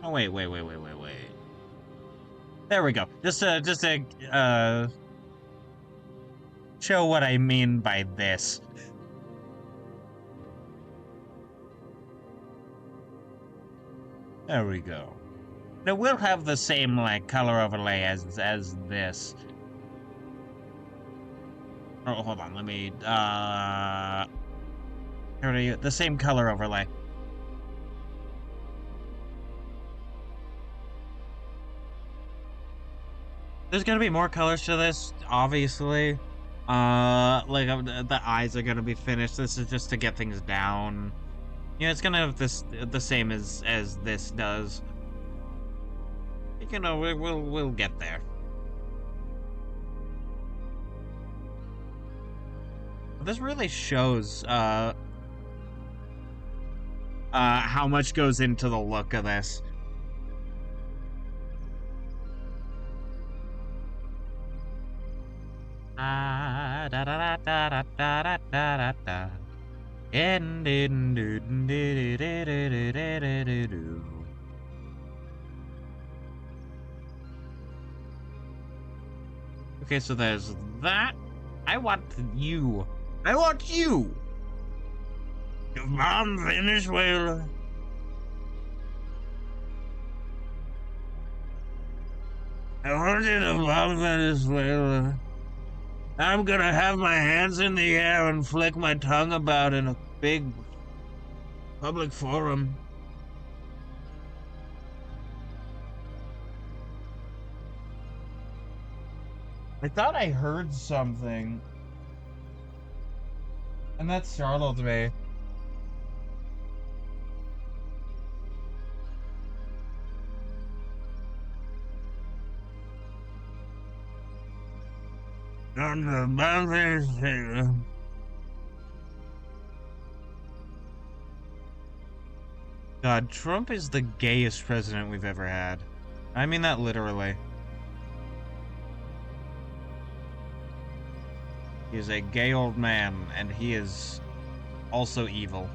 Oh wait. There we go. Just to show what I mean by this. There we go. Now we'll have the same like color overlay as this. Oh, hold on. Let me the same color overlay. There's gonna be more colors to this, obviously. Like the eyes are gonna be finished. This is just to get things down. You know, it's gonna have this the same as this does. You know, we'll get there. This really shows how much goes into the look of this. Da da da da da da da da da. Okay, so there's that. I want you. I want you. Your mom Venezuela. I want you to mom Venezuela. I'm gonna have my hands in the air and flick my tongue about in a big public forum. I thought I heard something. And that startled me. On the mountain. God, Trump is the gayest president we've ever had. I mean that literally. He is a gay old man, and he is also evil.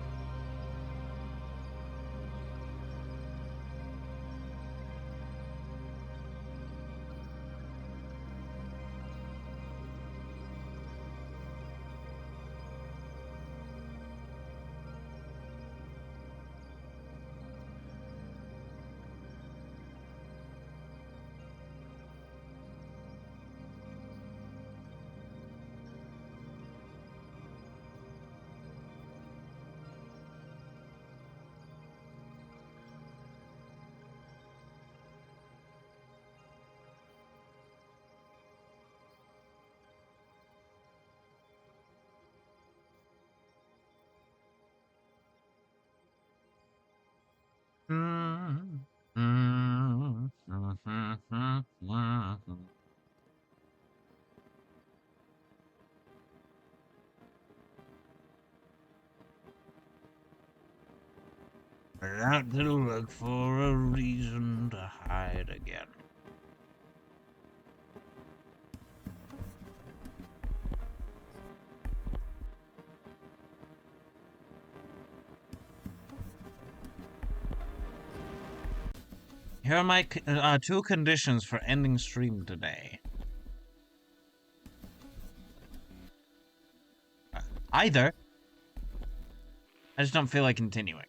We're out to look for a reason to hide again. Here are my two conditions for ending stream today. Either I just don't feel like continuing,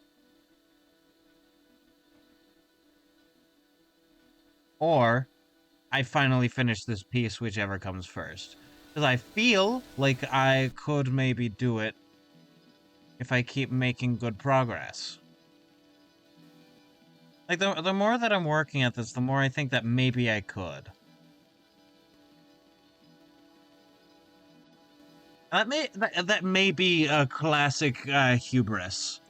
or I finally finish this piece, whichever comes first. Because I feel like I could maybe do it if I keep making good progress. Like, the more that I'm working at this, the more I think that maybe I could. That may be a classic hubris.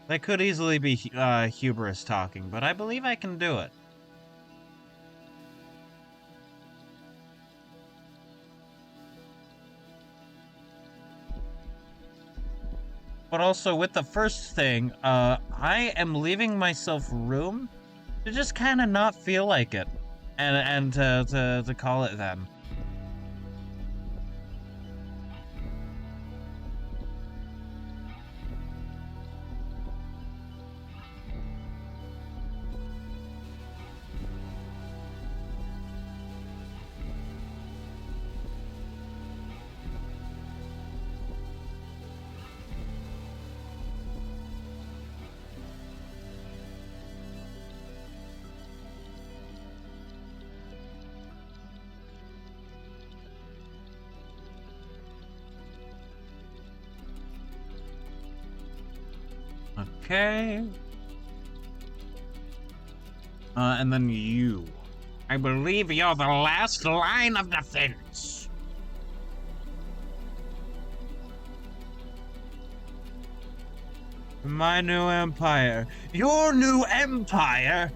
That could easily be hubris talking, but I believe I can do it. But also, with the first thing, I am leaving myself room to just kind of not feel like it, and to call it then. Okay. And then you. I believe you're the last line of defense. My new empire. Your new empire?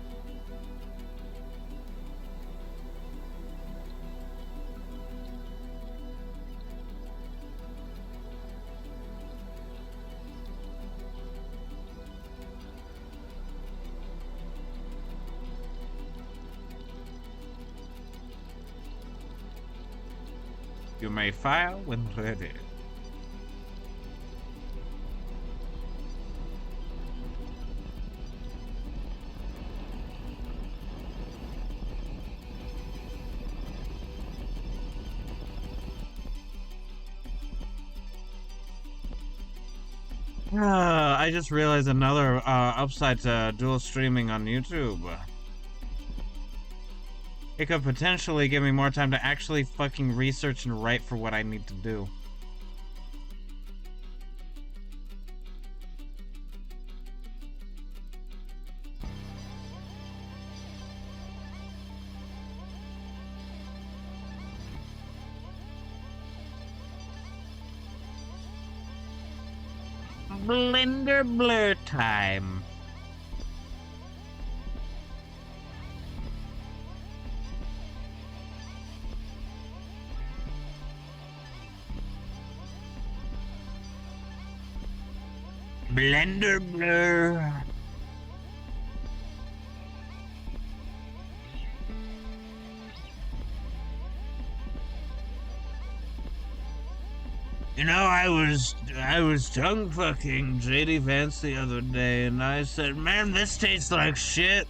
You may fire when ready. I just realized another upside to dual streaming on YouTube. It could potentially give me more time to actually fucking research and write for what I need to do. Blender blur time. Blender blur. You know, I was tongue fucking JD Vance the other day, and I said, "Man, this tastes like shit."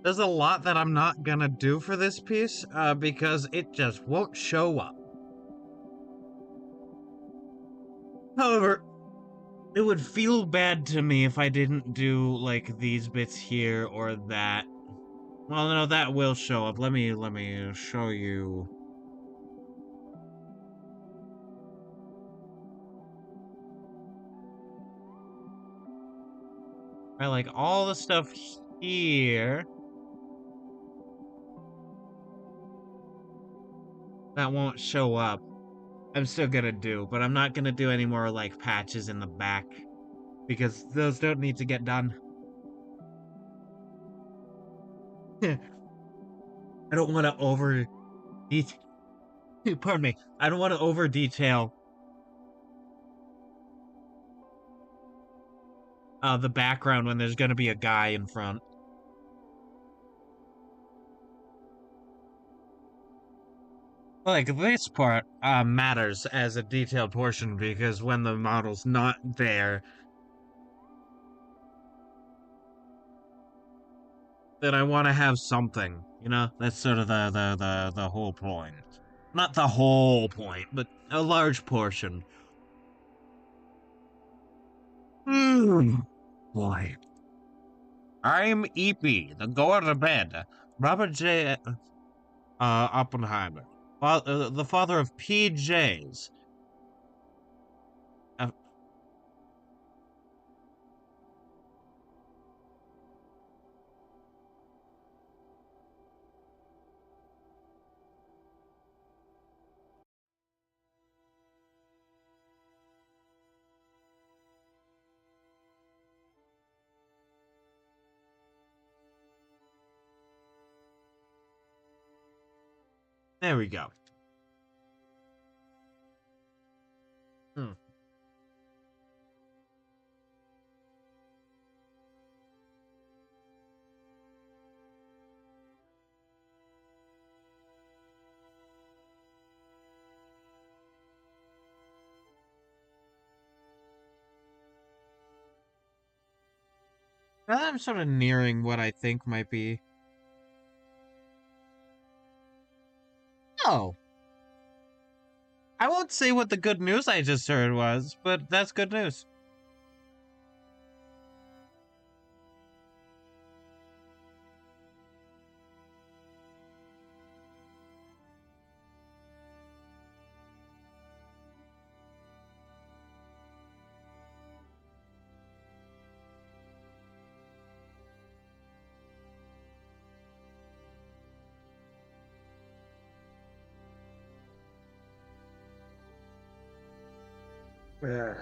There's a lot that I'm not gonna do for this piece, because it just won't show up. However, it would feel bad to me if I didn't do, like, these bits here or that. Well, no, that will show up. Let me show you. Right, like, all the stuff here that won't show up, I'm still gonna do, but I'm not gonna do any more, like, patches in the back, because those don't need to get done. I don't want to over detail. Pardon me. I don't want to over detail the background when there's gonna be a guy in front. Like this part matters as a detailed portion because when the model's not there, then I want to have something. You know, that's sort of the whole point. Not the whole point, but a large portion. Boy. I'm EP, the goer to bed. Robert J. Oppenheimer. The father of PJs. Uh, there we go. Hmm. Now that I'm sort of nearing what I think might be. Oh, I won't say what the good news I just heard was, but that's good news. Yeah.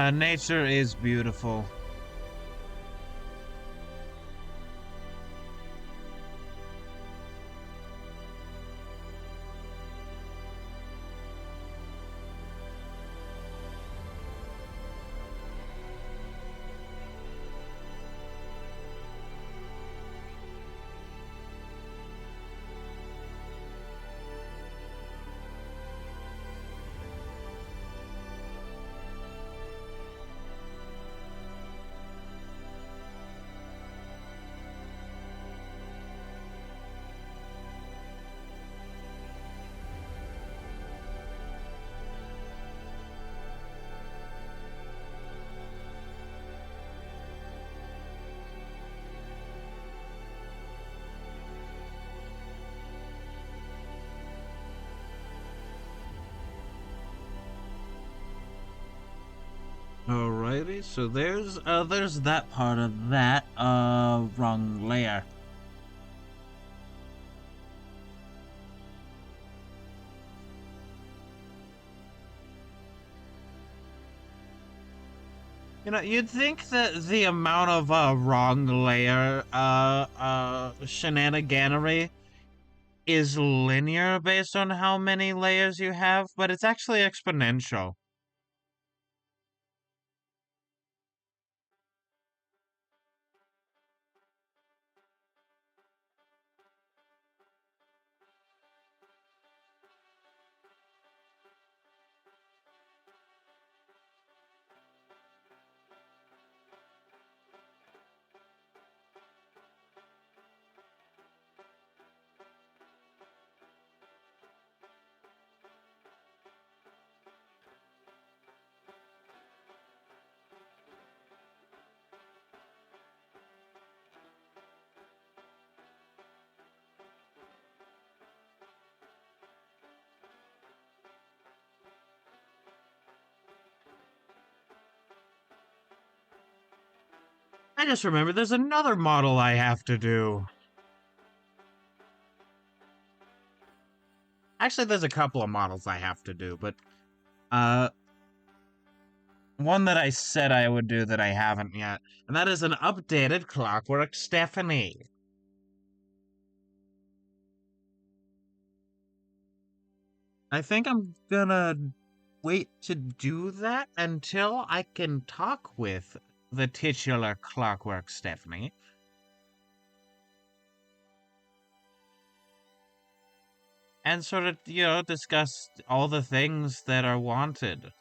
Nature is beautiful. Alrighty, so there's that part of that, wrong layer. You know, you'd think that the amount of, wrong layer, shenaniganery is linear based on how many layers you have, but it's actually exponential. I just remember there's another model I have to do. Actually, there's a couple of models I have to do, but uh one that I said I would do that I haven't yet, and that is an updated Clockwork Stephanie. I think I'm gonna wait to do that until I can talk with the titular Clockwork Stephanie. And sort of, discuss all the things that are wanted.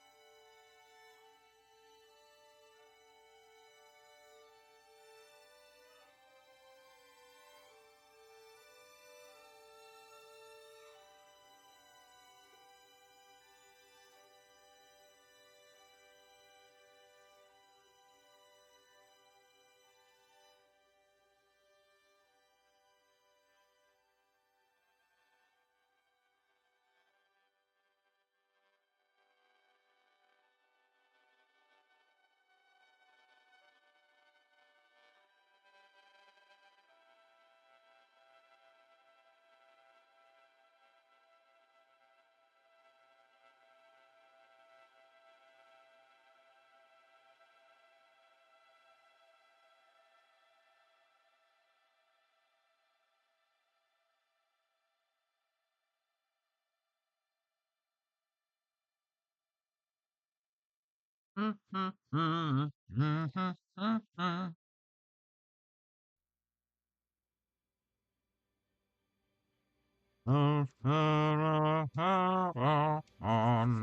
On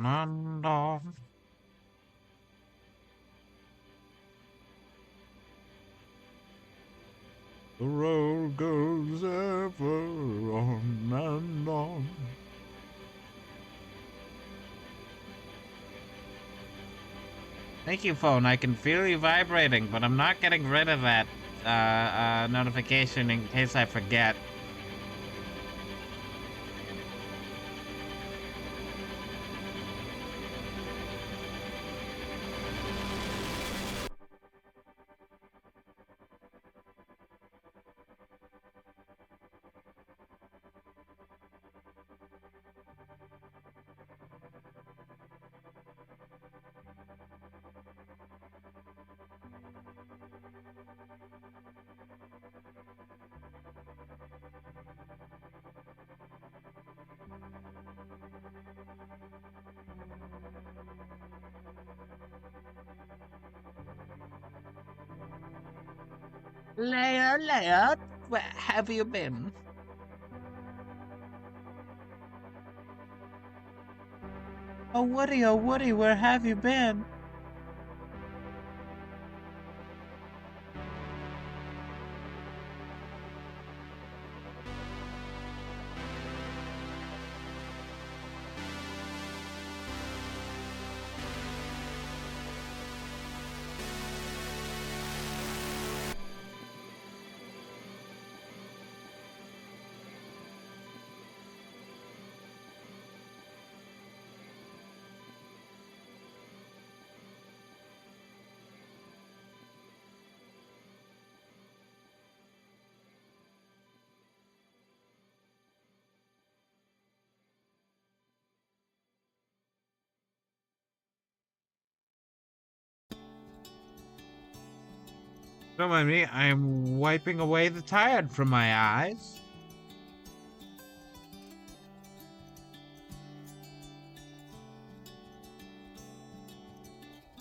and on. The road goes ever on and on. Thank you, phone. I can feel you vibrating, but I'm not getting rid of that notification in case I forget. Leia, where have you been? Oh, Woody, where have you been? Don't mind me, I'm wiping away the tired from my eyes.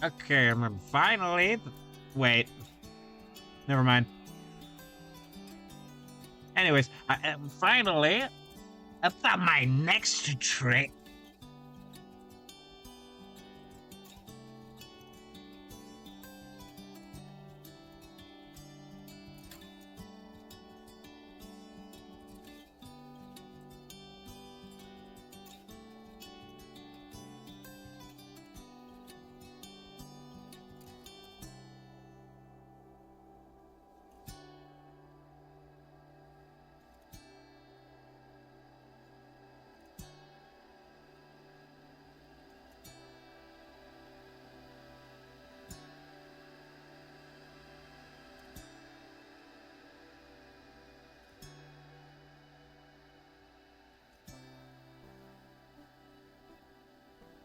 Okay, I'm finally... Wait. Never mind. Anyways, finally, I thought my next trick.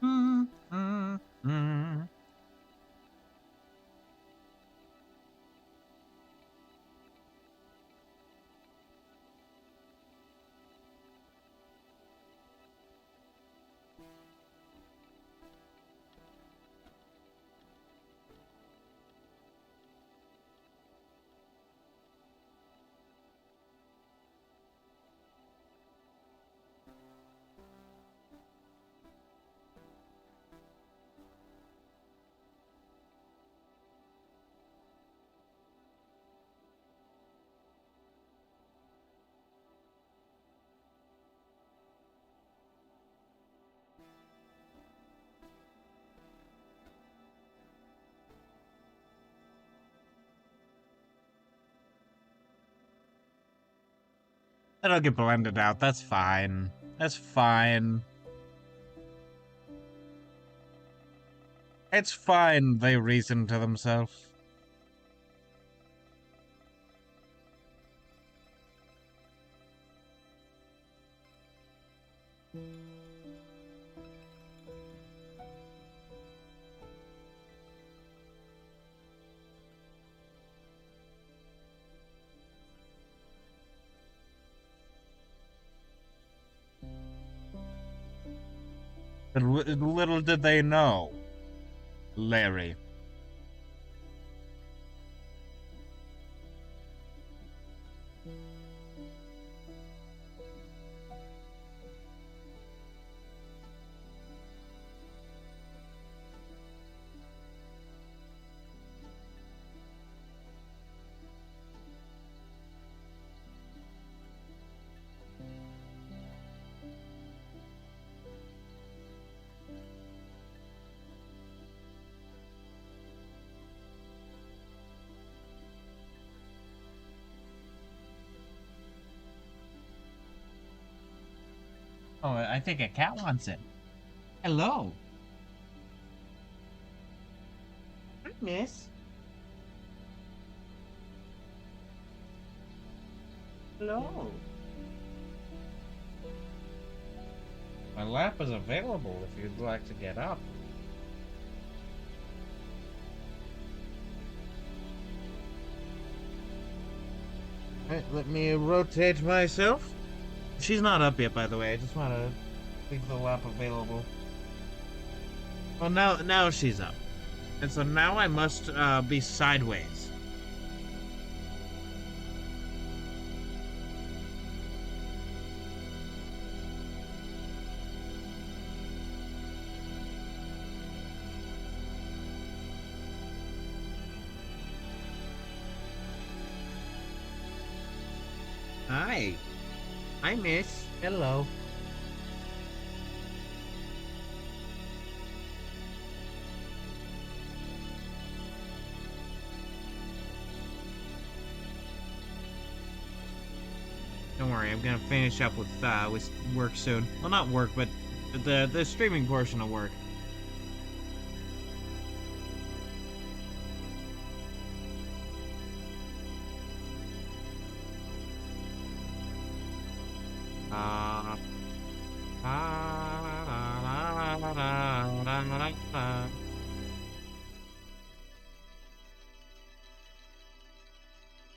Mm, mm, mm. It'll get blended out. That's fine. That's fine. It's fine, they reason to themselves. But little did they know, Larry. Oh, I think a cat wants it. Hello. Hi, miss. Hello. My lap is available if you'd like to get up. Alright, let me rotate myself. She's not up yet, by the way. I just want to leave the lap available. Well, now she's up. And so now I must be sideways. Hi. Hi, miss. Hello. Don't worry, I'm gonna finish up with work soon. Well, not work, but the streaming portion of work.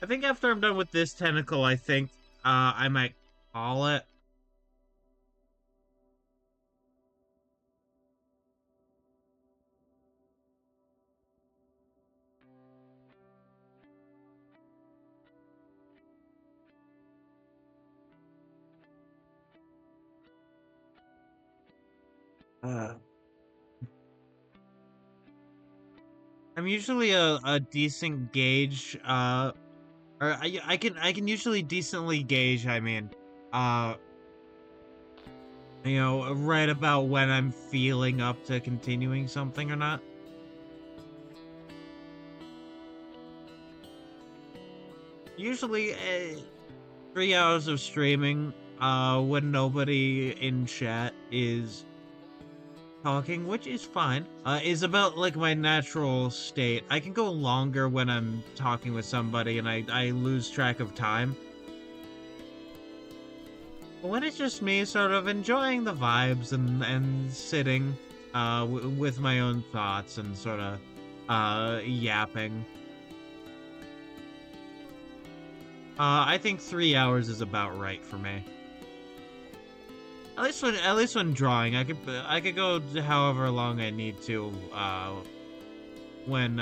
I think after I'm done with this tentacle, I think I might call it. Uh, I'm usually a decent gauge, or I can usually decently gauge, I mean, uh, right about when I'm feeling up to continuing something or not. Usually, 3 hours of streaming, when nobody in chat is talking, which is fine, is about like my natural state. I can go longer when I'm talking with somebody and I lose track of time. But when it's just me sort of enjoying the vibes and sitting with my own thoughts and sort of yapping, I think 3 hours is about right for me. At least when drawing, I could go however long I need to when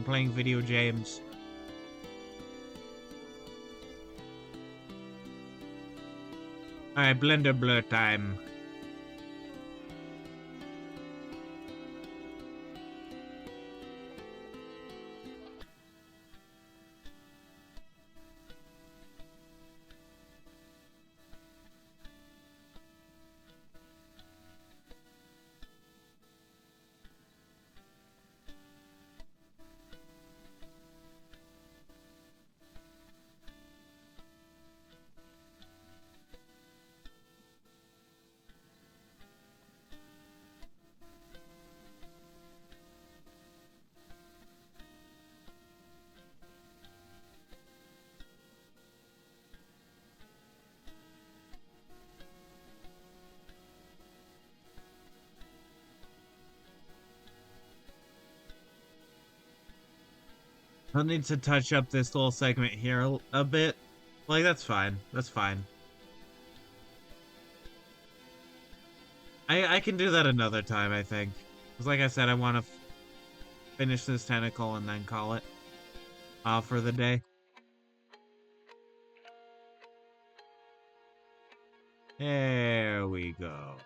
playing video games. Alright, Blender Blur time. I'll need to touch up this little segment here a bit. Like, that's fine. That's fine. I can do that another time, I think. Because like I said, I want to finish this tentacle and then call it for the day. There we go.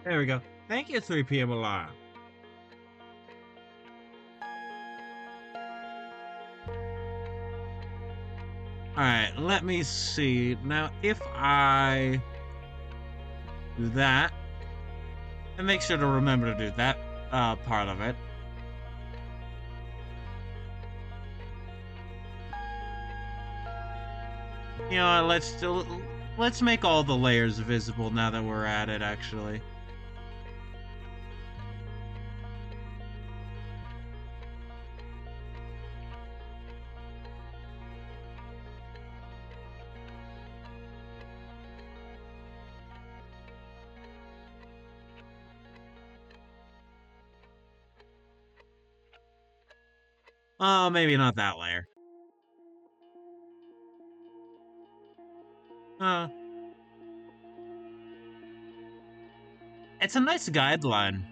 There we go. Thank you, 3 p.m. alarm. Alright, let me see. Now, if I do that, and make sure to remember to do that part of it. You know what, let's make all the layers visible now that we're at it, actually. Oh, maybe not that layer. Uh, It's a nice guideline.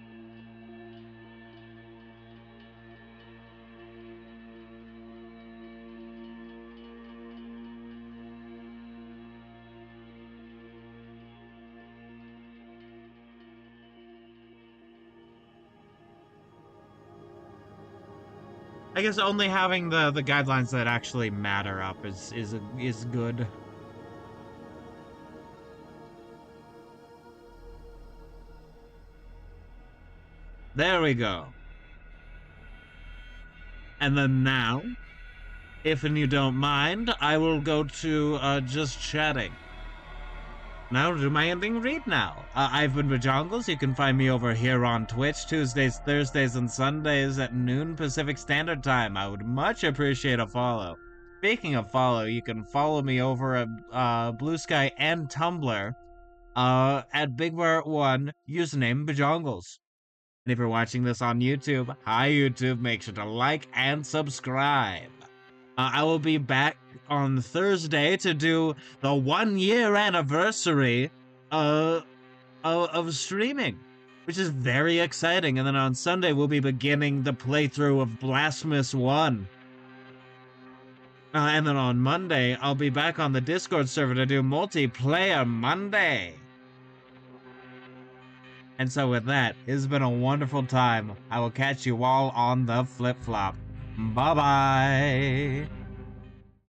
I guess only having the guidelines that actually matter up is good. There we go. And then now, if you don't mind, I will go to just chatting. Now do my ending read now. I've been Bajongles. You can find me over here on Twitch Tuesdays, Thursdays, and Sundays at noon Pacific Standard Time. I would much appreciate a follow. Speaking of follow, you can follow me over at Bluesky and Tumblr at BigBart1, username Bajongles. And if you're watching this on YouTube, hi YouTube, make sure to like and subscribe. I will be back on Thursday to do the 1 year anniversary of streaming, which is very exciting. And then on Sunday, we'll be beginning the playthrough of Blasphemous 1. And then on Monday, I'll be back on the Discord server to do Multiplayer Monday. And so with that, it's been a wonderful time. I will catch you all on the flip-flop. Bye-bye.